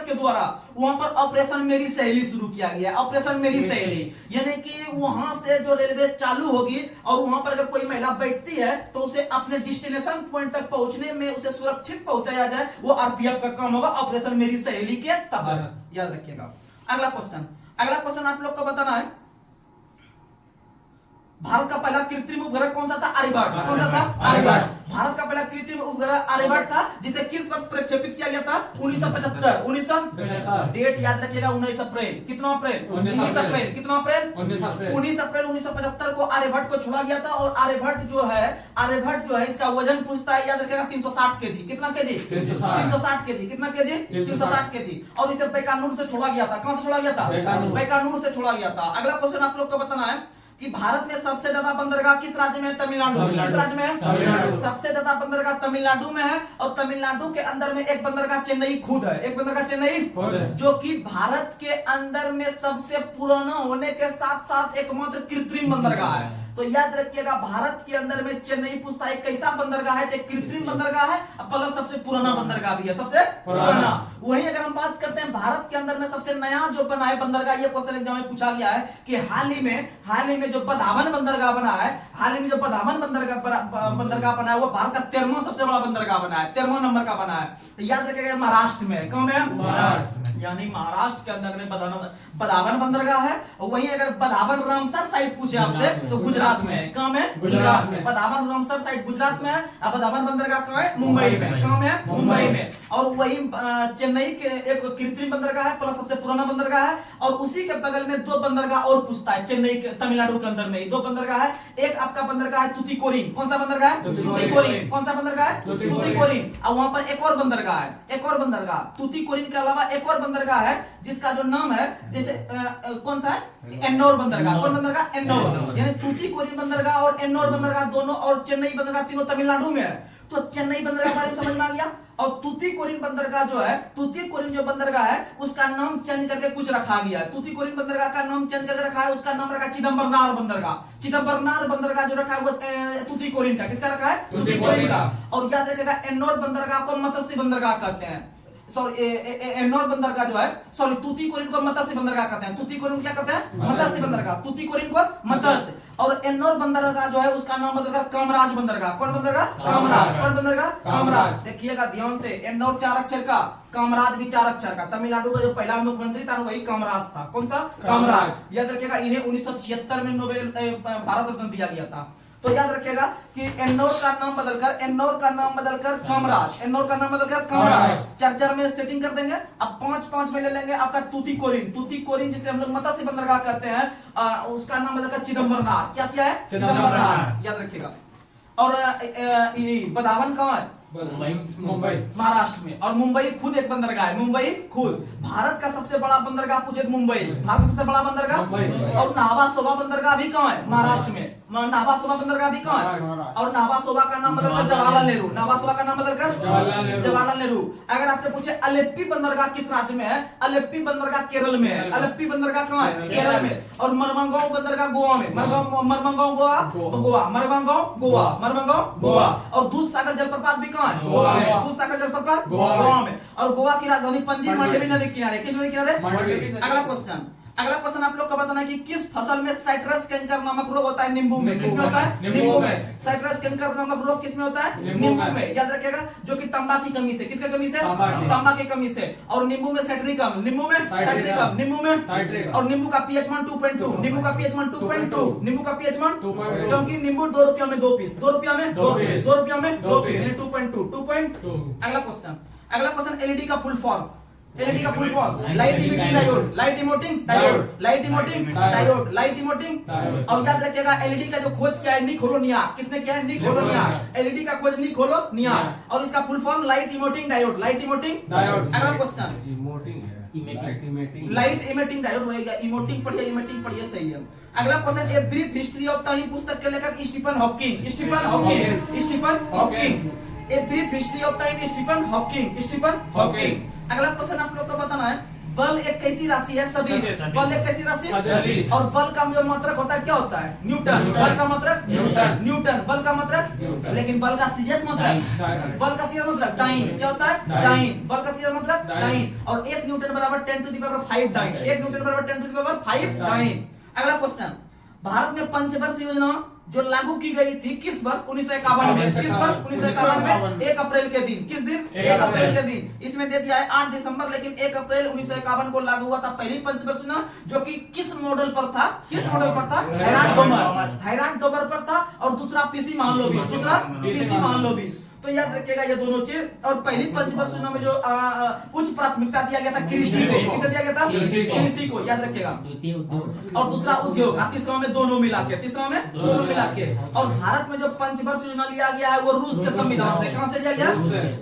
[SPEAKER 1] के द्वारा वहां पर ऑपरेशन मेरी सहेली शुरू किया गया। ऑपरेशन मेरी सहेली यानी कि वहां से जो रेलवे चालू होगी और वहां पर अगर कोई महिला बैठती है तो उसे अपने डेस्टिनेशन पॉइंट तक पहुंचने में उसे सुरक्षित पहुंचाया जाए, वो आरपीएफ का काम होगा ऑपरेशन मेरी सहेली के तहत। याद रखिएगा। अगला क्वेश्चन आप लोग को बताना है, भारत का पहला कृत्रिम उपग्रह कौन सा था? आर्यभट्ट। कौन सा था? आर्यभट्ट। भारत का पहला कृत्रिम उपग्रह आर्यभट्ट था, जिसे किस वर्ष प्रक्षेपित किया गया था? 1975। 1975। डेट याद रखिएगा, 19 अप्रैल। कितना अप्रैल? 19 अप्रैल। कितना अप्रैल? 19 अप्रैल 1975 को आर्यभट्ट को छोड़ा गया था। और आर्यभट्ट जो है इसका वजन पूछता है, याद रखिएगा 360 केजी। कितना केजी? 360 केजी। कितना केजी? 360 केजी। और इसे बीकानेर से छोड़ा गया था। कहां से छोड़ा गया था? बीकानेर से छोड़ा गया था। अगला क्वेश्चन आप लोग को बताना है कि भारत में सबसे ज्यादा बंदरगाह किस राज्य में है? तमिलनाडु। किस राज्य में है? तमिलनाडु। सबसे ज्यादा बंदरगाह तमिलनाडु में है। और तमिलनाडु के अंदर में एक बंदरगाह चेन्नई खुद है। एक बंदरगाह चेन्नई जो कि भारत के अंदर में सबसे पुराना होने के साथ साथ एकमात्र कृत्रिम बंदरगाह है। तो याद रखिएगा, भारत के अंदर में चेन्नई पूछता है कैसा बंदरगाह है? एक कृत्रिम बंदरगाह है, प्लस सबसे पुराना बंदरगाह भी है, सबसे पुराना। वहीं अगर हम बात करते हैं भारत के अंदर में सबसे नया जो बना है बंदरगाह, ये क्वेश्चन एग्जाम में पूछा गया है कि हाल ही में जो बदावन बंदरगाह बना है, हाल ही में जो बदावन बंदरगाह बना है वो भारत का 13वां सबसे बड़ा बंदरगाह बना है, 13वां नंबर का बना है। तो याद रखिएगा महाराष्ट्र में। कौन है? महाराष्ट्र। यानी महाराष्ट्र के अंदर में बदावन बंदरगाह है। वहीं अगर बदावन रामसर साइड पूछे आपसे तो गुजरात में। कहाँ में? गुजरात में। बदावन रामसर साइड गुजरात में है। अब बदावन बंदरगाह कहाँ है? मुंबई में। कहाँ में? मुंबई में। और वही चेन्नई के एक कृत्रिम बंदरगाह है, प्लस सबसे पुराना बंदरगाह है। और उसी के बगल में 2 बंदरगाह और पूछता है चेन्नई के, तमिलनाडु के अंदर में 2 बंदरगाह है। एक आपका बंदरगाह है तुतीकोरिन। कौन सा बंदरगाह है? तुतीकोरिन। कौन सा बंदरगाह है? तुतीकोरिन। और वहां पर एक और बंदरगाह है, एक और बंदरगाह तुतीकोरिन के अलावा एक और बंदरगाह है जिसका जो नाम है जैसे कौन सा है? एन्नोर बंदरगाह। कौन बंदरगाह? एन्नोर। यानी तुतीकोरिन बंदरगाह और एन्नोर बंदरगाह दोनों, और चेन्नई बंदरगाह तीनों तमिलनाडु में है। तो चेन्नई बंदरगाह बारे में समझ में आ गया। और तुतीकोरिन बंदरगाह जो है, तुतीकोरिन जो बंदरगाह है उसका नाम चेंज करके कुछ रखा गया है। तुतीकोरिन बंदरगाह का नाम चेंज करके रखा है, उसका नाम रखा चिदम्बरनार बंदरगाह। चिदम्बरनार बंदरगाह जो रखा है वो तुतीकोरिन का। किसका रखा है? तुतीकोरिन का। और याद रखिएगा एन्नोर बंदरगाह को मत्स्य बंदरगाह कहते हैं। सॉरी, एन्नोर बंदरगाह जो है, सॉरी, तुतीकोरिन को मत्स्य बंदरगाह कहते हैं। तुतीकोरिन क्या कहते हैं? मत्स्य बंदरगाह। तुतीकोरिन को मत्स्य। और एन्नोर बंदरगाह जो है उसका नाम बंदरगाह कामराज बंदरगाह। कौन बंदरगाह? कामराज। कौन बंदरगाह? कामराज। देखिएगा ध्यान से, एन्नोर 4 अक्षर का, कामराज भी 4 अक्षर का। तमिलनाडु का जो पहला मुख्यमंत्री था वही कामराज था। कौन था? कामराज। याद रखिएगा, इन्हें 1976 में नोबेल भारत रत्न दिया गया था। तो याद रखिएगा कि एन्नौर का नाम बदलकर कामराज, एन्नौर का नाम बदलकर कामराज। चर्चा में सेटिंग कर देंगे। अब 5 में ले लेंगे आपका तूतीकोरिन जिसे हम लोग मत्स्य बंदरगाह कहते हैं, उसका नाम बदलकर चिदम्बरनार। क्या है? चिदम्बरनार, याद रखिएगा। और बदावन कहाँ है?
[SPEAKER 2] मुंबई,
[SPEAKER 1] महाराष्ट्र में। और मुंबई खुद एक बंदरगाह है, मुंबई खुद। भारत का सबसे बड़ा बंदरगाह पूछे तो मुंबई, भारत का सबसे बड़ा बंदरगाह। और नावा सोबा बंदरगाह भी कहाँ है? महाराष्ट्र में। नावा सोबा बंदरगाह भी कहाँ है? और नावा सोबा का नाम बदलकर जवाहरलाल नेहरू, नावा सोबा का नाम बदलकर जवाहरलाल नेहरू। अगर आपसे पूछे अलेप्पी बंदरगाह किस राज्य में है? अलेप्पी बंदरगाह केरल में है। अलेप्पी बंदरगाह कहाँ है? केरल में। और मरमंगांव बंदरगाह गोवा में, मरमंगांव गोवा। और दूध सागर जलप्रपात भी कहाँ है? गोवा में। दूध सागर जलप्रपात गोवा में। और गोवा की राजधानी पणजी मांडवी नदी किनारे। किस नदी किनारे? अगला क्वेश्चन आप लोग को बताना है कि किस फसल में साइट्रस कैंकर नामक रोग होता है? नींबू में। किसमें होता है? नींबू में। साइट्रस कैंकर नामक रोग किसमें होता है? नींबू में, याद रखिएगा। जो कि तांबा की कमी से, किसकी कमी से? तांबा की कमी से। और नींबू में सेट्रिकम, नींबू में सेट्रिकम, नींबू में। और नींबू का पीएच मान 2.2, नींबू का पीएच मान 2.2, नींबू का पीएच मान, क्योंकि नींबू 2 रुपया में 2 पीस, 2 रुपया में 2 पीस, 2 रुपया में 2 पीस, 2.2। अगला क्वेश्चन एलईडी का फुल फॉर्म। एलईडी का full form light emitting diode, light emitting diode, light emitting diode, light emitting. और याद रखिएगा एलईडी का जो खोज किया है निक होलोनियाक। किसने किया है? निक होलोनियाक। एलईडी का खोज निक होलोनियाक। और इसका full form light emitting diode, light emitting diode. अगला क्वेश्चन लाइट इमिटिंग डायोड होएगा। इमिटिंग पढ़िए सही है। अगला question A Brief History of Time पुस्तक के लेखक Stephen Hawking. A Brief History of Time Stephen Hawking. अगला क्वेश्चन आप लोग को बताना है बल एक कैसी राशि है? सदिश। बल एक कैसी राशि? और बल का जो मात्रक होता है क्या होता है? न्यूटन। बल का मात्रक न्यूटन। बल का मात्रक, लेकिन बल का सीजीएस मात्रक, बल का सीजीएस मात्रक डाइन। क्या होता है? डाइन। बल का सीजीएस मात्रक डाइन। और 1 न्यूटन बराबर 10 to the power 5 dyne. 1 newton बराबर 10 टू द पावर 5 डाइन। अगला क्वेश्चन भारत में पंचवर्षीय योजना जो लागू की गई थी किस वर्ष? 1951 में। किस वर्ष? 1951 में 1 अप्रैल के दिन। किस दिन? 1 अप्रैल के दिन। इसमें दे दिया है 8 दिसंबर, लेकिन 1 अप्रैल 1951 को लागू हुआ था पहली पंचवर्षीय योजना, जो कि किस मॉडल पर था? किस मॉडल पर था? हैरान डोबर पर था। और दूसरा पीसी महालनोबिस। तो याद रखिएगा ये दोनों चीज। और पहली पंचवर्षीय योजना में जो उच्च प्राथमिकता दिया गया था कृषि को। किसे दिया गया था? कृषि को, याद रखिएगा। और दूसरा उद्योग। तीसरा में दोनों मिला के। और भारत में जो पंचवर्षीय योजना लिया गया है वो रूस के संविधान से। कहां से लिया गया?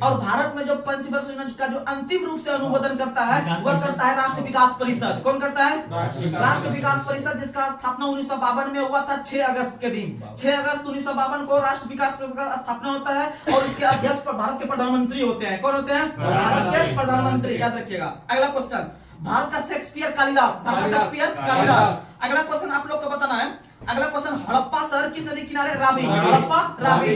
[SPEAKER 1] और भारत में जो पंचवर्षीय योजना का जो अंतिम रूप से अनुमोदन करता है वह करता है राष्ट्रीय विकास परिषद। कौन करता है? राष्ट्रीय विकास परिषद, जिसका स्थापना 1952 में हुआ था 6 अगस्त के दिन। 6 अगस्त 1952 को राष्ट्रीय विकास परिषद का स्थापना होता है। और इसके अध्यक्ष पर भारत के प्रधानमंत्री होते हैं। कौन होते हैं? भारत के प्रधानमंत्री, याद रखिएगा। अगला क्वेश्चन भारत का शेक्सपियर कालिदास। अगला क्वेश्चन आप लोग को बताना है। अगला क्वेश्चन हड़प्पा शहर किस नदी किनारे? रावी। हड़प्पा रावी।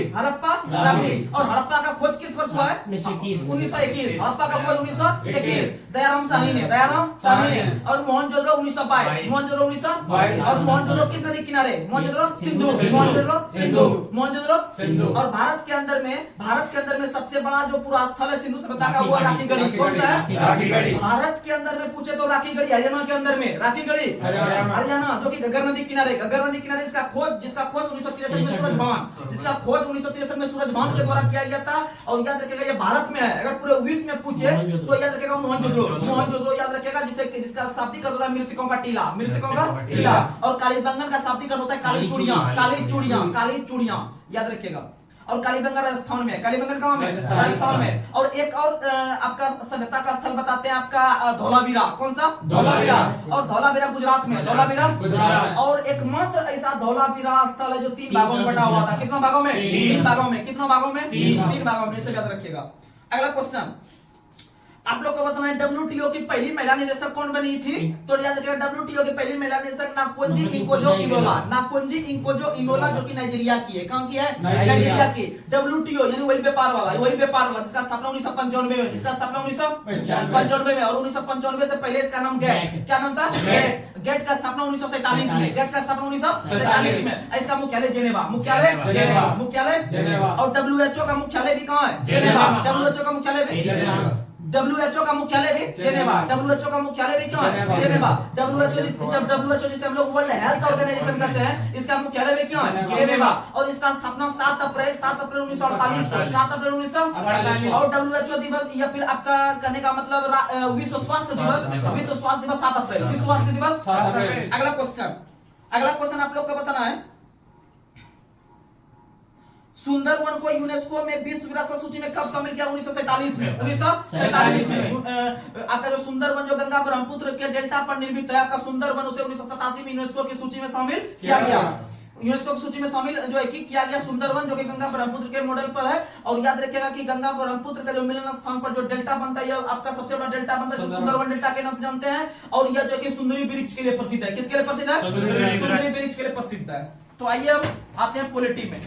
[SPEAKER 1] और हड़प्पा का खोज किस वर्ष हुआ है? 1921। हड़प्पा का खोज 1921। दयाराम साहनी ने। और मोहनजोदड़ो 1922। और मोहनजोदड़ो किस नदी किनारे? मोहनजोदड़ो सिंधु। और भारत के अंदर में सबसे बड़ा जो पुरास्थल है सिंधु सभ्यता का वो राखीगढ़ी। कौन सा है? भारत के अंदर में पूछे तो राखीगढ़ी। हरियाणा के अंदर में राखीगढ़ी, हरियाणा, जो कि घग्गर नदी किनारे जिसका खोज 1963 में सूरज भान के द्वारा किया गया था। और याद रखिएगा ये भारत में है। अगर पूरे विश्व में पूछे तो याद रखिएगा मोहनजोदड़ो याद रखिएगा, जिसका शाब्दिक अर्थ होता है मृतकों का टीला। और कालीबंगन का शाब्दिक अर्थ होता है काली चूड़ियां, याद रखिएगा। और कालीबंगन राजस्थान में। कालीबंगन कहां में? राजस्थान में। और एक और आपका सभ्यता का स्थल बताते हैं आपका धौलावीरा। कौन सा? धौलावीरा। और धौलावीरा गुजरात में। और एकमात्र ऐसा धौलावीरा स्थल है जो 3 भागों में बटा हुआ था। कितना भागों में? 3 भागों में। कितना भागों में? 3 भागों में। इसे याद रखिएगा। अगला क्वेश्चन आप लोग को बताना है WTO की पहली महिला निदेशक कौन बनी थी? तो याद रखिएगा WTO की पहली महिला निदेशक नाकोंजी इंकोजो इनोला, जो कि नाइजीरिया की है। कहां की है? नाइजीरिया की। WTO यानी वही व्यापार वाला, जिसका स्थापना 1995 में। इसका स्थापना 1995 में। और 1995 से पहले इसका नाम गेट। क्या नाम था? गेट का स्थापना 1947 में। इसका मुख्यालय जेनेवा। और WHO का मुख्यालय भी कहां है? जेनेवा। WHO का मुख्यालय भी WHO का मुख्यालय भी जेनेवा। WHO का मुख्यालय भी क्यों है? जेनेवा। WHO जब WHO जिसे हम लोग वर्ल्ड हेल्थ ऑर्गेनाइजेशन कहते हैं, इसका मुख्यालय भी क्यों है? जेनेवा। और इसका स्थापना 7 अप्रैल 1948 को, 7 अप्रैल 1948। और WHO दिवस या फिर आपका कहने का मतलब विश्व स्वास्थ्य दिवस, विश्व स्वास्थ्य दिवस 7 अप्रैल, विश्व स्वास्थ्य दिवस 7 अप्रैल। अगला क्वेश्चन आप लोग को बताना है, सुंदरवन को यूनेस्को में विश्व विरासत सूची में कब शामिल किया? 1947 में। 1947 में आपका जो सुंदरवन जो गंगा ब्रह्मपुत्र के डेल्टा पर निर्मित है, आपका सुंदरवन उसे 1987 में यूनेस्को की सूची में शामिल किया गया। यूनेस्को की सूची में शामिल जो है कि किया गया सुंदरवन, जो कि गंगा ब्रह्मपुत्र के मॉडल पर है। और याद रखिएगा कि गंगा ब्रह्मपुत्र का जो मिलन स्थान पर जो डेल्टा बनता है, यह आपका सबसे बड़ा डेल्टा बनता है, सुंदरवन डेल्टा के नाम से जानते हैं। और यह जो कि सुंदरी वृक्ष के लिए प्रसिद्ध है। किसके लिए प्रसिद्ध है? सुंदरी वृक्ष के लिए प्रसिद्ध है। तो आइए अब आते हैं पॉलिटी में।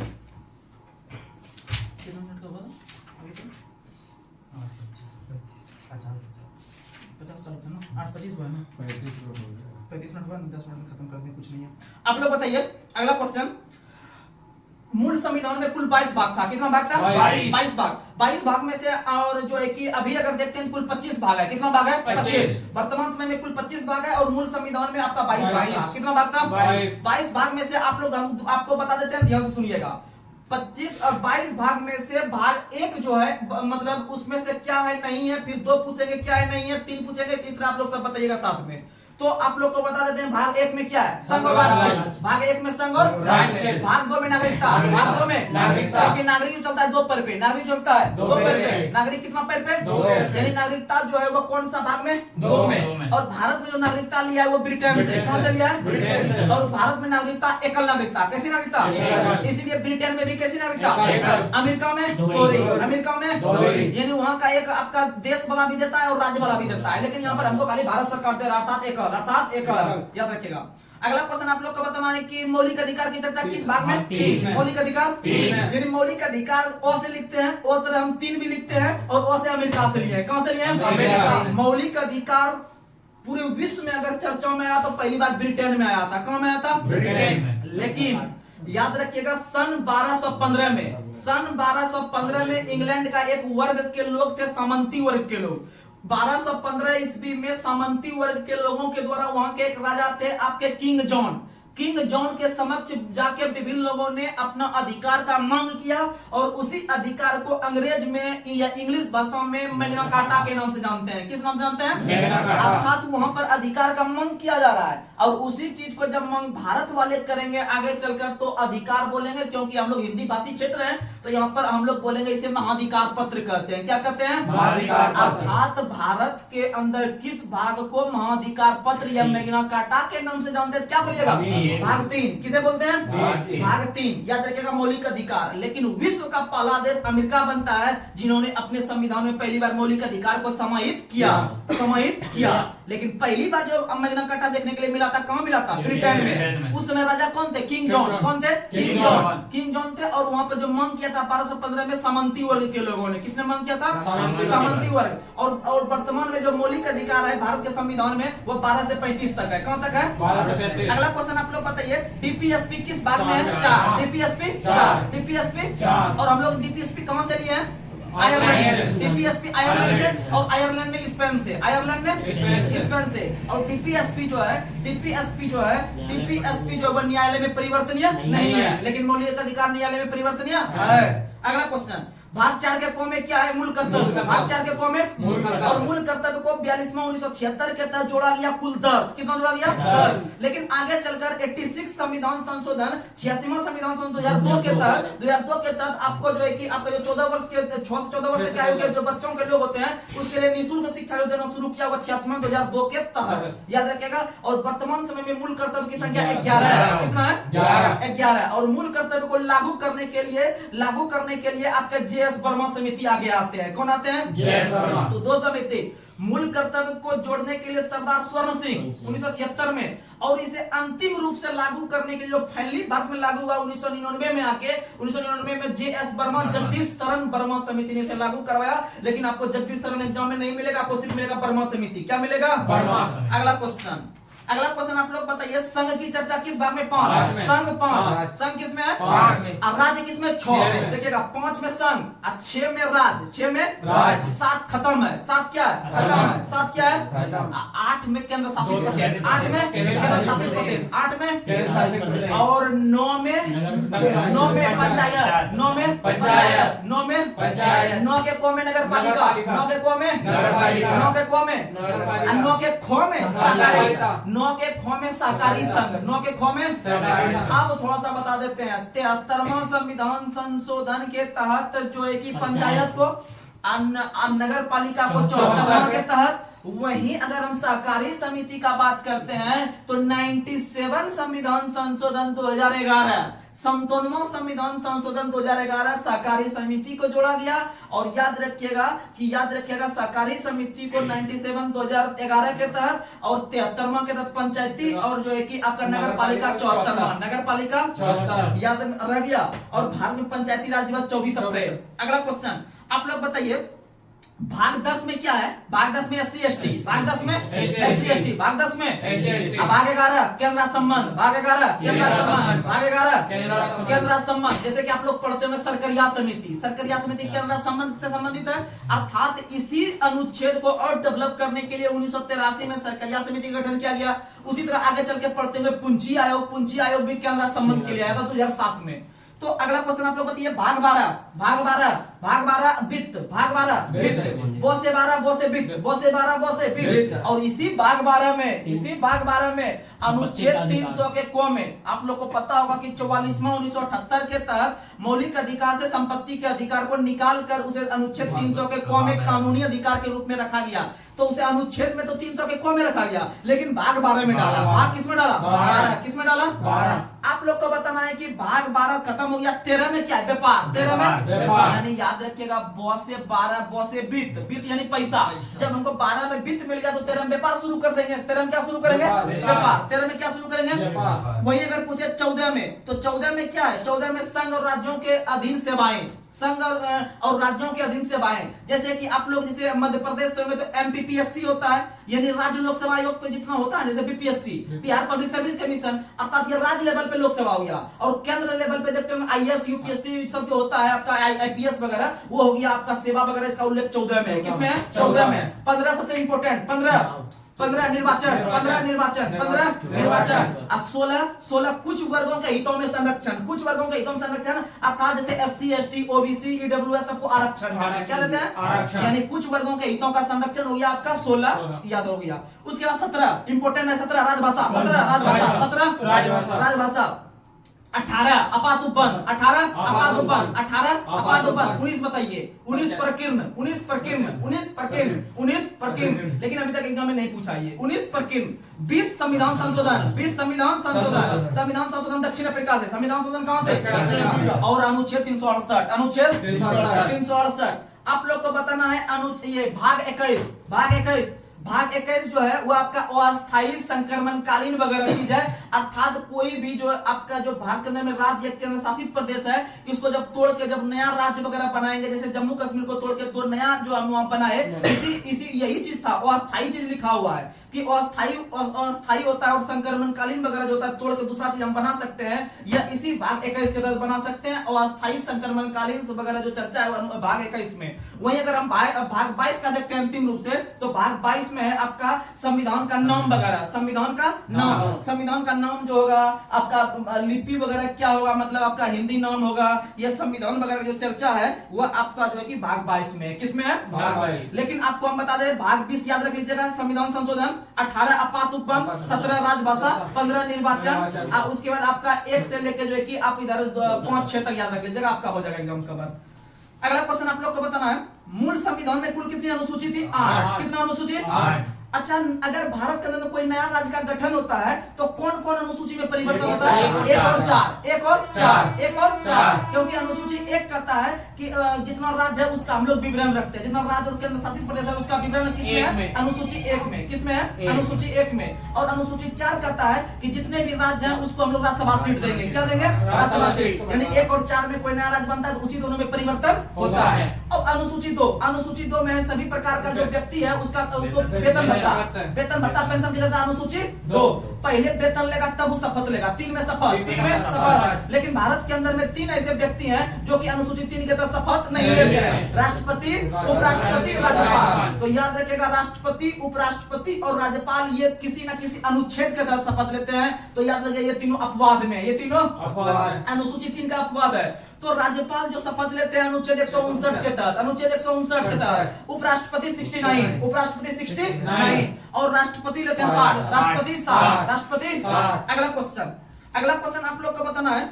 [SPEAKER 1] 35 मिनट बाद 10 मिनट में खत्म कर दें, कुछ नहीं है। आप लोग बताइए अगला क्वेश्चन, मूल संविधान में कुल 22 भाग था। कितना भाग था? 22 भाग। 22 भाग में से और जो है कि अभी अगर देखते हैं कुल 25 भाग है। कितना भाग है? 25। वर्तमान समय में कुल 25 भाग है और मूल संविधान में आपका 22 भाग था। कितना भाग था? 22 भाग में से आप लोग हम आपको बता देते हैं, ध्यान से सुनिएगा। 25 और 22 भाग में से भाग 1 जो है मतलब उसमें से क्या है नहीं है, फिर 2 पूछेंगे क्या है नहीं है, 3 पूछेंगे, तीसरा आप लोग सब बताइएगा साथ में। तो आप लोग को बता देते हैं, भाग 1 में क्या है? संघ और राष्ट्र। भाग 1 में संघ और राष्ट्र। भाग 2 में नागरिकता। भाग 2 में नागरिकता। लेकिन नागरिक चलता है 2 पैर पे। नागरिक चलता है 2 पैर पे। नागरिक कितना पैर पे? 2। यानी नागरिकता जो है वो कौन सा भाग में? 2 में। और भारत में जो नागरिकता लिया है वो ब्रिटेन से। कहां से लिया है? ब्रिटेन से। और भारत में नागरिकता एकल नागरिकता। कैसी नागरिकता? इसीलिए ब्रिटेन में भी कैसी नागरिकता? अमेरिका में दोहरी। अमेरिका में दोहरी, यानी वहां का एक आपका देश वाला भी देता है और राज्य वाला भी देता है, लेकिन यहाँ पर हमको खाली भारत सरकार दे रहा था, अर्थात एक। याद रखिएगा। अगला क्वेश्चन आप लोग को बताना है कि मौलिक अधिकार की चर्चा किस भाग में? 3। मौलिक अधिकार 3। यानी मौलिक अधिकार ओ से लिखते हैं, ओ तरह हम 3 भी लिखते हैं, और ओ से अमेरिका से लिए हैं। कहां से लिए हैं? अमेरिका। मौलिक अधिकार पूरे विश्व में अगर चर्चा में आया तो पहली बार ब्रिटेन में आया था। कहां में आया था? ब्रिटेन में। लेकिन याद रखिएगा सन 1215 में, सन 1215 में इंग्लैंड का एक वर्ग के लोग थे, सामंती वर्ग के लोग। 1215 ईस्वी में सामंती वर्ग के लोगों के द्वारा वहां के एक राजा थे आपके किंग जॉन। किंग जॉन के समक्ष जाके विभिन्न लोगों ने अपना अधिकार का मांग किया, और उसी अधिकार को अंग्रेज में या इंग्लिश भाषा में मैग्ना कार्टा के नाम से जानते हैं। किस नाम से जानते हैं? अर्थात वहां पर अधिकार का मांग किया जा रहा है, और उसी चीज को जब मांग भारत वाले करेंगे आगे चलकर तो अधिकार बोलेंगे, क्योंकि हम लोग हिंदी भाषी क्षेत्र हैं तो यहाँ पर हम लोग बोलेंगे इसे महाधिकार पत्र कहते हैं। क्या कहते हैं? अर्थात भारत के अंदर किस भाग को महाधिकार पत्र या मैग्ना कार्टा के नाम से जानते हैं? क्या बोलिएगा? भाग 3। किसे बोलते हैं? भाग 3। याद रखिएगा मौलिक अधिकार। लेकिन विश्व का पहला देश अमेरिका बनता है जिन्होंने अपने संविधान में पहली बार मौलिक अधिकार को समाहित किया। लेकिन पहली बार जो मैग्ना कार्टा देखने के लिए मिला था, कहां मिला था? ब्रिटेन में। उस समय राजा कौन थे? King John. कौन थे? किंग जॉन थे। और वहां पर जो मांग किया था 1215 में सामंती वर्ग के लोगों ने। किसने मांग किया था? सामंती वर्ग। और वर्तमान में जो मौलिक अधिकार है भारत के संविधान में वो 12 से 35 तक है। कहां तक है? 12 से 35। अगला क्वेश्चन आप लोग बताइए, डीपीएसपी किस भाग में है? 4। डीपीएसपी 4। और हम लोग डीपीएसपी कहां से लिए हैं? आयरलैंड। डीपीएसपी आयरलैंड से, और आयरलैंड ने स्पेन से। आयरलैंड ने स्पेन से। और डीपीएसपी जो है डीपीएसपी जो है न्यायालय में परिवर्तनीय नहीं है, लेकिन मौलिक अधिकार न्यायालय में परिवर्तनीय है। अगला क्वेश्चन, भाग 4 के कॉम में क्या है? मूल कर्तव्य। भाग 4 के कॉम में और मूल कर्तव्य को 42वां 1976 के तहत जोड़ा गया कुल 10। कितना जोड़ा गया? 10। लेकिन आगे चलकर 86 संविधान संशोधन 86वां संविधान संशोधन 2002 के तहत आपको जो है कि आपका जो 14 वर्ष के 6 से 14 वर्ष के आयु के जो बच्चों के लोग होते हैं उसके लिए निःशुल्क शिक्षा जो देना शुरू किया हुआ 86वां 2002 के तहत। याद रखिएगा। और वर्तमान समय में मूल कर्तव्य की संख्या 11 है। कितना है? 11। और मूल कर्तव्य को लागू करने के लिए आपके जेएस वर्मा समिति आगे आते हैं। कौन आते हैं? जेएस वर्मा। तो 2 समिति मूल कर्तव्य को जोड़ने के लिए सरदार स्वर्ण सिंह 1976 में, और इसे अंतिम रूप से लागू करने के लिए जो पहली भारत में लागू हुआ 1999 में आके 1999 में जेएस वर्मा जगदीश शरण वर्मा समिति ने इसे लागू करवाया। लेकिन आपको जगदीश शरण एग्जाम में नहीं मिलेगा, आपको सिर्फ मिलेगा वर्मा समिति। क्या मिलेगा? वर्मा। अगला क्वेश्चन, अगला क्वेश्चन आप लोग बताइए, संघ की चर्चा किस भाग में? 5। संघ 5। संघ किसमें है? 5। अब राज्य किसमें? 6। देखिएगा 5 में संघ और 6 में राज्य, 6 में राज्य, 7 खत्म है, 7 क्या है? खत्म है, 7 क्या है? 8 में केंद्र शासित प्रदेश, 8 में केंद्र शासित प्रदेश, 8 में, और 9 में पंचायत, 9 में पंचायत, 9 में पंचायत, 9 के को में नगर पालिका, 9 के को में नगर पालिका, 9 के को में, 9 के खो में सहकारी, 9 के खो में सहकारी संघ, 9 के खो में। अब थोड़ा सा बता देते हैं, 73वां संविधान संशोधन के तहत जो है कि पंचायत को, नगर पालिका को 74वां के तहत, वहीं अगर हम सहकारी समिति का बात करते हैं तो 97 संविधान संशोधन 2011, 57वां संविधान संशोधन 2011 सहकारी समिति को जोड़ा गया। और याद रखिएगा सहकारी समिति को 97 2011 के तहत और 73वां के तहत पंचायती, और जो है कि आपका नगर पालिका 74वां, नगर पालिका याद रह गया। और भारत में पंचायती राज दिवस 24 अप्रैल। अगला क्वेश्चन आप लोग बताइए, भाग 10 में क्या है? भाग 10 में SC ST, भाग 10 में SC ST, भाग 10 में। अब भाग 11 केंद्र संबंध, भाग 11 केंद्र संबंध, भाग 11 केंद्र संबंध। जैसे कि आप लोग पढ़ते होंगे सरकरिया समिति, सरकरिया समिति केंद्र संबंध से संबंधित है। अर्थात इसी अनुच्छेद को और डेवलप करने के लिए 1983 में सरकरिया समिति का गठन किया गया। उसी तरह आगे चल के पढ़ते हुए पुंछी आयोग, पुंछी आयोग भी केंद्र संबंध के लिए आया था 2007 में। तो अगला क्वेश्चन आप लोग बताइए, भाग 12 वित्त, भाग 12 वित्त, बो से 12 बो से वित्त, बो से 12 बो से वित्त। और इसी भाग 12 में अनुच्छेद 300 के को में आप लोग को पता होगा कि 44वां 1978 के तहत मौलिक अधिकार से संपत्ति के अधिकार को निकाल कर उसे अनुच्छेद 300 के को में कानूनी अधिकार के रूप में रखा गया। तो उसे अनुच्छेद में तो 300 के को में रखा गया, लेकिन भाग 12 में डाला। भाग किसमें डाला? 12। किसमें डाला? 12। आप लोग को बताना है कि भाग 12 खत्म हो गया, 13 में क्या है? व्यापार, 13 में यानी याद रखिएगा बो से 12 बो से वित्त, वित्त यानी पैसा। जब हमको 12 में वित्त मिल गया तो 13 में व्यापार शुरू कर देंगे। 13 में क्या शुरू करेंगे? व्यापार। 13 में क्या शुरू करेंगे? वही अगर पूछे 14 में, तो 14 में क्या है? 14 में संघ और राज्यों के अधीन सेवाएं, संघ और राज्यों के अधीन सेवाएं। जैसे कि आप लोग जैसे मध्य प्रदेश से होंगे तो MPPSC होता है, यानी राज्य लोक सेवा आयोग पे जितना होता है, जैसे BPSC Bihar public service commission, अर्थात ये राज्य लेवल पे लोक सेवा हो गया। और केंद्र लेवल पे देखते होंगे IAS UPSC सब जो होता है आपका IPS वगैरह, वो हो गया आपका सेवा वगैरह। इसका उल्लेख 14 में है। किसमें है? 14 में। 15 सबसे इंपोर्टेंट, 15 निर्वाचन, 15 निर्वाचन, 15 निर्वाचन। 16 कुछ वर्गों के हितों में संरक्षण, कुछ वर्गों के हितों में संरक्षण, अर्थात जैसे SC ST OBC EWS सबको आरक्षण क्या देते हैं? आरक्षण। यानी कुछ वर्गों के हितों का संरक्षण हो गया आपका 16, याद हो गया। उसके बाद 17 इंपोर्टेंट है, 17 राजभाषा, 17 राजभाषा, 17 राजभाषा। 18 अपातुपन, 18 अपातुपन, 18 अपातुपन। 19 बताइए, 19 प्रकीर्ण, 19 प्रकीर्ण, 19 प्रकीर्ण, 19 प्रकीर्ण। लेकिन अभी तक एग्जाम में नहीं पूछा ये 19 प्रकीर्ण। 20 संविधान संशोधन, 20 संविधान संशोधन, संविधान संशोधन दक्षिण अफ्रीका से। संविधान संशोधन कहां से? और अनुच्छेद 368, अनुच्छेद 368 आप लोग को बताना है। ये भाग 21, भाग 21 जो है वो आपका अस्थायी संक्रमणकालीन वगैरह चीज है। अर्थात कोई भी जो आपका जो भारत के अंदर में राज्य केंद्र शासित प्रदेश है, इसको जब तोड़ के जब नया राज्य वगैरह बनाएंगे, जैसे जम्मू कश्मीर को तोड़ के तो नया जो हम वहां बनाए, इसी यही चीज था। अस्थायी चीज लिखा हुआ है कि अस्थायी होता है और संक्रमणकालीन वगैरह जो होता है तोड़ के दूसरा चीज हम बना सकते हैं, या इसी भाग 21 के तहत बना सकते हैं। और अस्थायी संक्रमणकालीन वगैरह जो चर्चा है भाग 21 में। वहीं अगर हम भाग 22 का देखते हैं अंतिम रूप से, तो भाग 22 में है आपका संविधान का नाम वगैरह, संविधान का नाम जो होगा आपका लिपि वगैरह क्या होगा, मतलब आपका हिंदी नाम होगा। यह संविधान वगैरह जो चर्चा है वह आपका जो है कि भाग 22 में है। किसमें है? भाग 22। लेकिन आपको हम बता दें भाग 20 याद रख लीजिएगा, संविधान संशोधन, 18 आपातुपन, 17 राजभाषा, 15 निर्वाचन। उसके बाद आपका 1 से लेके जो है कि आप इधर 5-6 तक याद रख लीजिएगा, आपका हो जाएगा एग्जाम कवर। अगला क्वेश्चन आप लोग को बताना है, मूल संविधान में कुल कितनी अनुसूची थी? 8। कितना अनुसूची? 8। अच्छा, अगर भारत के अंदर कोई नया राज्य का गठन होता है तो कौन कौन अनुसूची में परिवर्तन होता है? 1 और 4, 1 और 4, 1 और 4। क्योंकि अनुसूची 1 करता है कि जितना राज्य है उसका हम लोग विवरण रखते हैं, जितना राज्य और केंद्र शासित प्रदेश है उसका विवरण किसमें है? अनुसूची 1 में। किसमें है? अनुसूची 1 में। और अनुसूची 4 कहता है कि जितने भी राज्य हैं उसको हम लोग राज्यसभा सीट देंगे। क्या देंगे? राज्यसभा सीट। यानी 1 और 4 में कोई नया राज्य बनता है तो उसी दोनों में परिवर्तन होता है। अब अनुसूची 2, अनुसूची 2 में सभी प्रकार का जो व्यक्ति है उसका उसको वेतन भत्ता पेंशन की जैसा अनुसूची 2 पहले वेतन लेगा तब वो शपथ लेगा। 3 में शपथ। लेकिन भारत के अंदर में 3 ऐसे व्यक्ति हैं जो कि अनुसूची 3 के तहत शपथ नहीं लेते हैं, राष्ट्रपति, उपराष्ट्रपति, राज्यपाल। तो याद रखिएगा राष्ट्रपति, उपराष्ट्रपति और राज्यपाल ये किसी न किसी अनुच्छेद के तहत शपथ लेते हैं। तो याद रखिए ये तीनों अपवाद में, ये तीनों अनुसूची 3 का अपवाद है। तो राज्यपाल जो शपथ लेते हैं अनुच्छेद 159 के तहत, अनुच्छेद 159 के तहत, उपराष्ट्रपति 69, उपराष्ट्रपति 69 और राष्ट्रपति लेते हैं 60, राष्ट्रपति 60, राष्ट्रपति 60। अगला क्वेश्चन आप लोग को बताना है,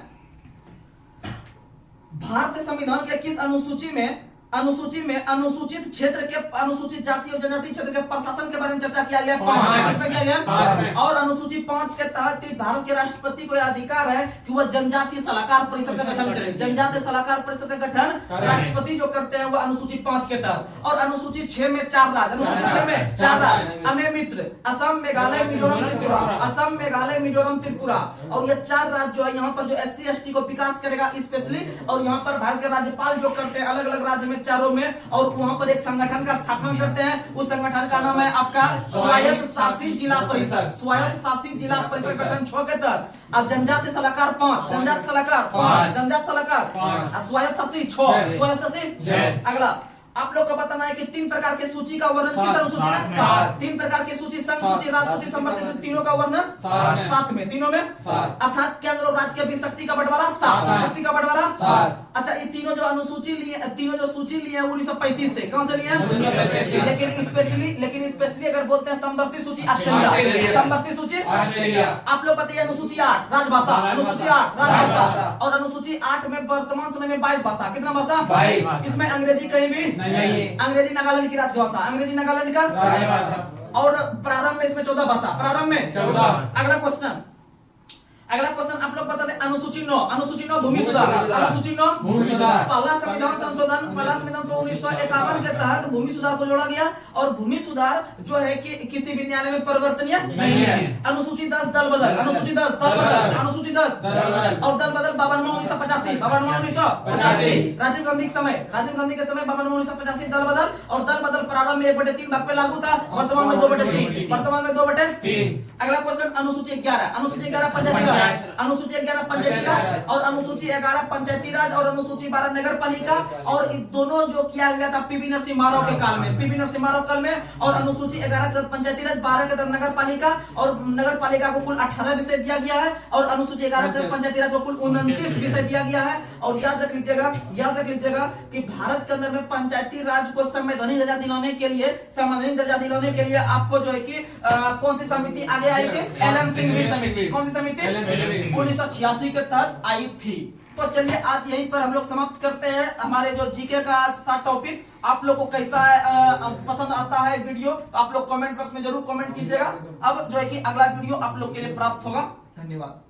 [SPEAKER 1] भारतीय संविधान के किस अनुसूची में अनुसूचित क्षेत्र के, अनुसूचित जाति और जनजाति क्षेत्र के प्रशासन के बारे में चर्चा किया गया? 5 किया गया। और अनुसूची 5 के तहत भारत के राष्ट्रपति को यह अधिकार है कि वह जनजातीय सलाहकार परिषद का गठन करे। जनजातीय सलाहकार परिषद का गठन राष्ट्रपति जो करते हैं वह अनुसूची 5 के तहत। और अनुसूची 6 में 4 राज्य, अनुसूची 6 में 4 राज्य, अमे मित्र, असम, मेघालय, मिजोरम, त्रिपुरा, असम, मेघालय, मिजोरम, त्रिपुरा। और ये 4 राज्य जो है यहाँ पर जो SC ST को विकास करेगा स्पेशली। और यहाँ पर भारत के राज्यपाल जो करते हैं अलग अलग राज्य में चारों में, और वहां पर एक संगठन का स्थापना करते हैं। उस संगठन का नाम है आपका स्वायत्त शासित जिला परिषद। स्वायत्त शासित जिला परिषद गठन 6 के तहत। अब जनजाति सलाहकार 5, जनजाति सलाहकार 5, जनजाति सलाहकार, स्वायत्त शासित 6, स्वायत्त शासित। अगला आप लोग को बताना है कि 3 प्रकार के सूची का वर्णन किस अनुसूची में? 3 प्रकार की सूची, संघ सूची, राज्य सूची, समवर्ती सूची, तीनों का वर्णन 7 में, तीनों में। अर्थात केंद्र और राज्य के बीच शक्ति का बंटवारा 7, शक्ति का बंटवारा 7। अच्छा ये तीनों जो अनुसूची लिए, तीनों जो सूची लिए 1935 से, कौन से लिए? लेकिन स्पेशली अगर बोलते हैं समवर्ती सूची ऑस्ट्रेलिया, समवर्ती सूची ऑस्ट्रेलिया। आप लोग बताइए अनुसूची 8 राजभाषा, अनुसूची 8 राजभाषा। और अनुसूची 8 में वर्तमान समय में 22 भाषा, कितना भाषा? 22। इसमें अंग्रेजी कहीं भी नहीं, अंग्रेजी नागालैंड की राजभाषा, अंग्रेजी नागालैंड का राजभाषा। और प्रारंभ में इसमें 14 भाषा, प्रारंभ में 14। अगला क्वेश्चन आप लोग बता दें अनुसूची 9, अनुसूची 9 भूमि सुधार, अनुसूची 9 भूमि सुधार। पहला संविधान संशोधन 1951 के तहत भूमि सुधार को जोड़ा गया। और भूमि सुधार जो है कि किसी भी न्यायालय में परिवर्तनीय नहीं है। अनुसूची 10 दल बदल, अनुसूची 10 दल बदल, अनुसूची 10 और दल बदल 52 1985, 52 1985। राजीव गांधी के समय 52 1985 दल बदल। और दल बदल प्रारंभ में 1/3 भाग पे लागू था, वर्तमान में 2/3, वर्तमान में 2/3। अगला क्वेश्चन अनुसूची 11, अनुसूची 11 पंचायती राज, अनुसूची 11 पंचायती राज और अनुसूची 11 पंचायती राज और अनुसूची 12 नगर पालिका। और इन दोनों जो किया गया था पीवी नरसिम्हा राव के काल में, पीवी नरसिम्हा राव काल में। और अनुसूची 11 के पंचायती राज, 12 के नगर पालिका। और नगर पालिका को कुल 18 विषय दिया गया है। और अनुसूची 11 के पंचायती राज को कुल 29 विषय दिया गया है। और याद रख लीजिएगा कि भारत के अंदर में पंचायती राज को संवैधानिक दर्जा दिलाने के लिए आपको जो है कि कौन सी समिति आगे आई थी? एलन सिंघवी समिति। कौन सी समिति? 1986 के तहत आई थी। तो चलिए आज यहीं पर हम लोग समाप्त करते हैं हमारे जो जीके का आज था टॉपिक। आप लोग को कैसा पसंद आता है वीडियो तो आप लोग कमेंट बॉक्स में जरूर कमेंट कीजिएगा। अब जो है कि अगला वीडियो आप लोग के लिए प्राप्त होगा। धन्यवाद।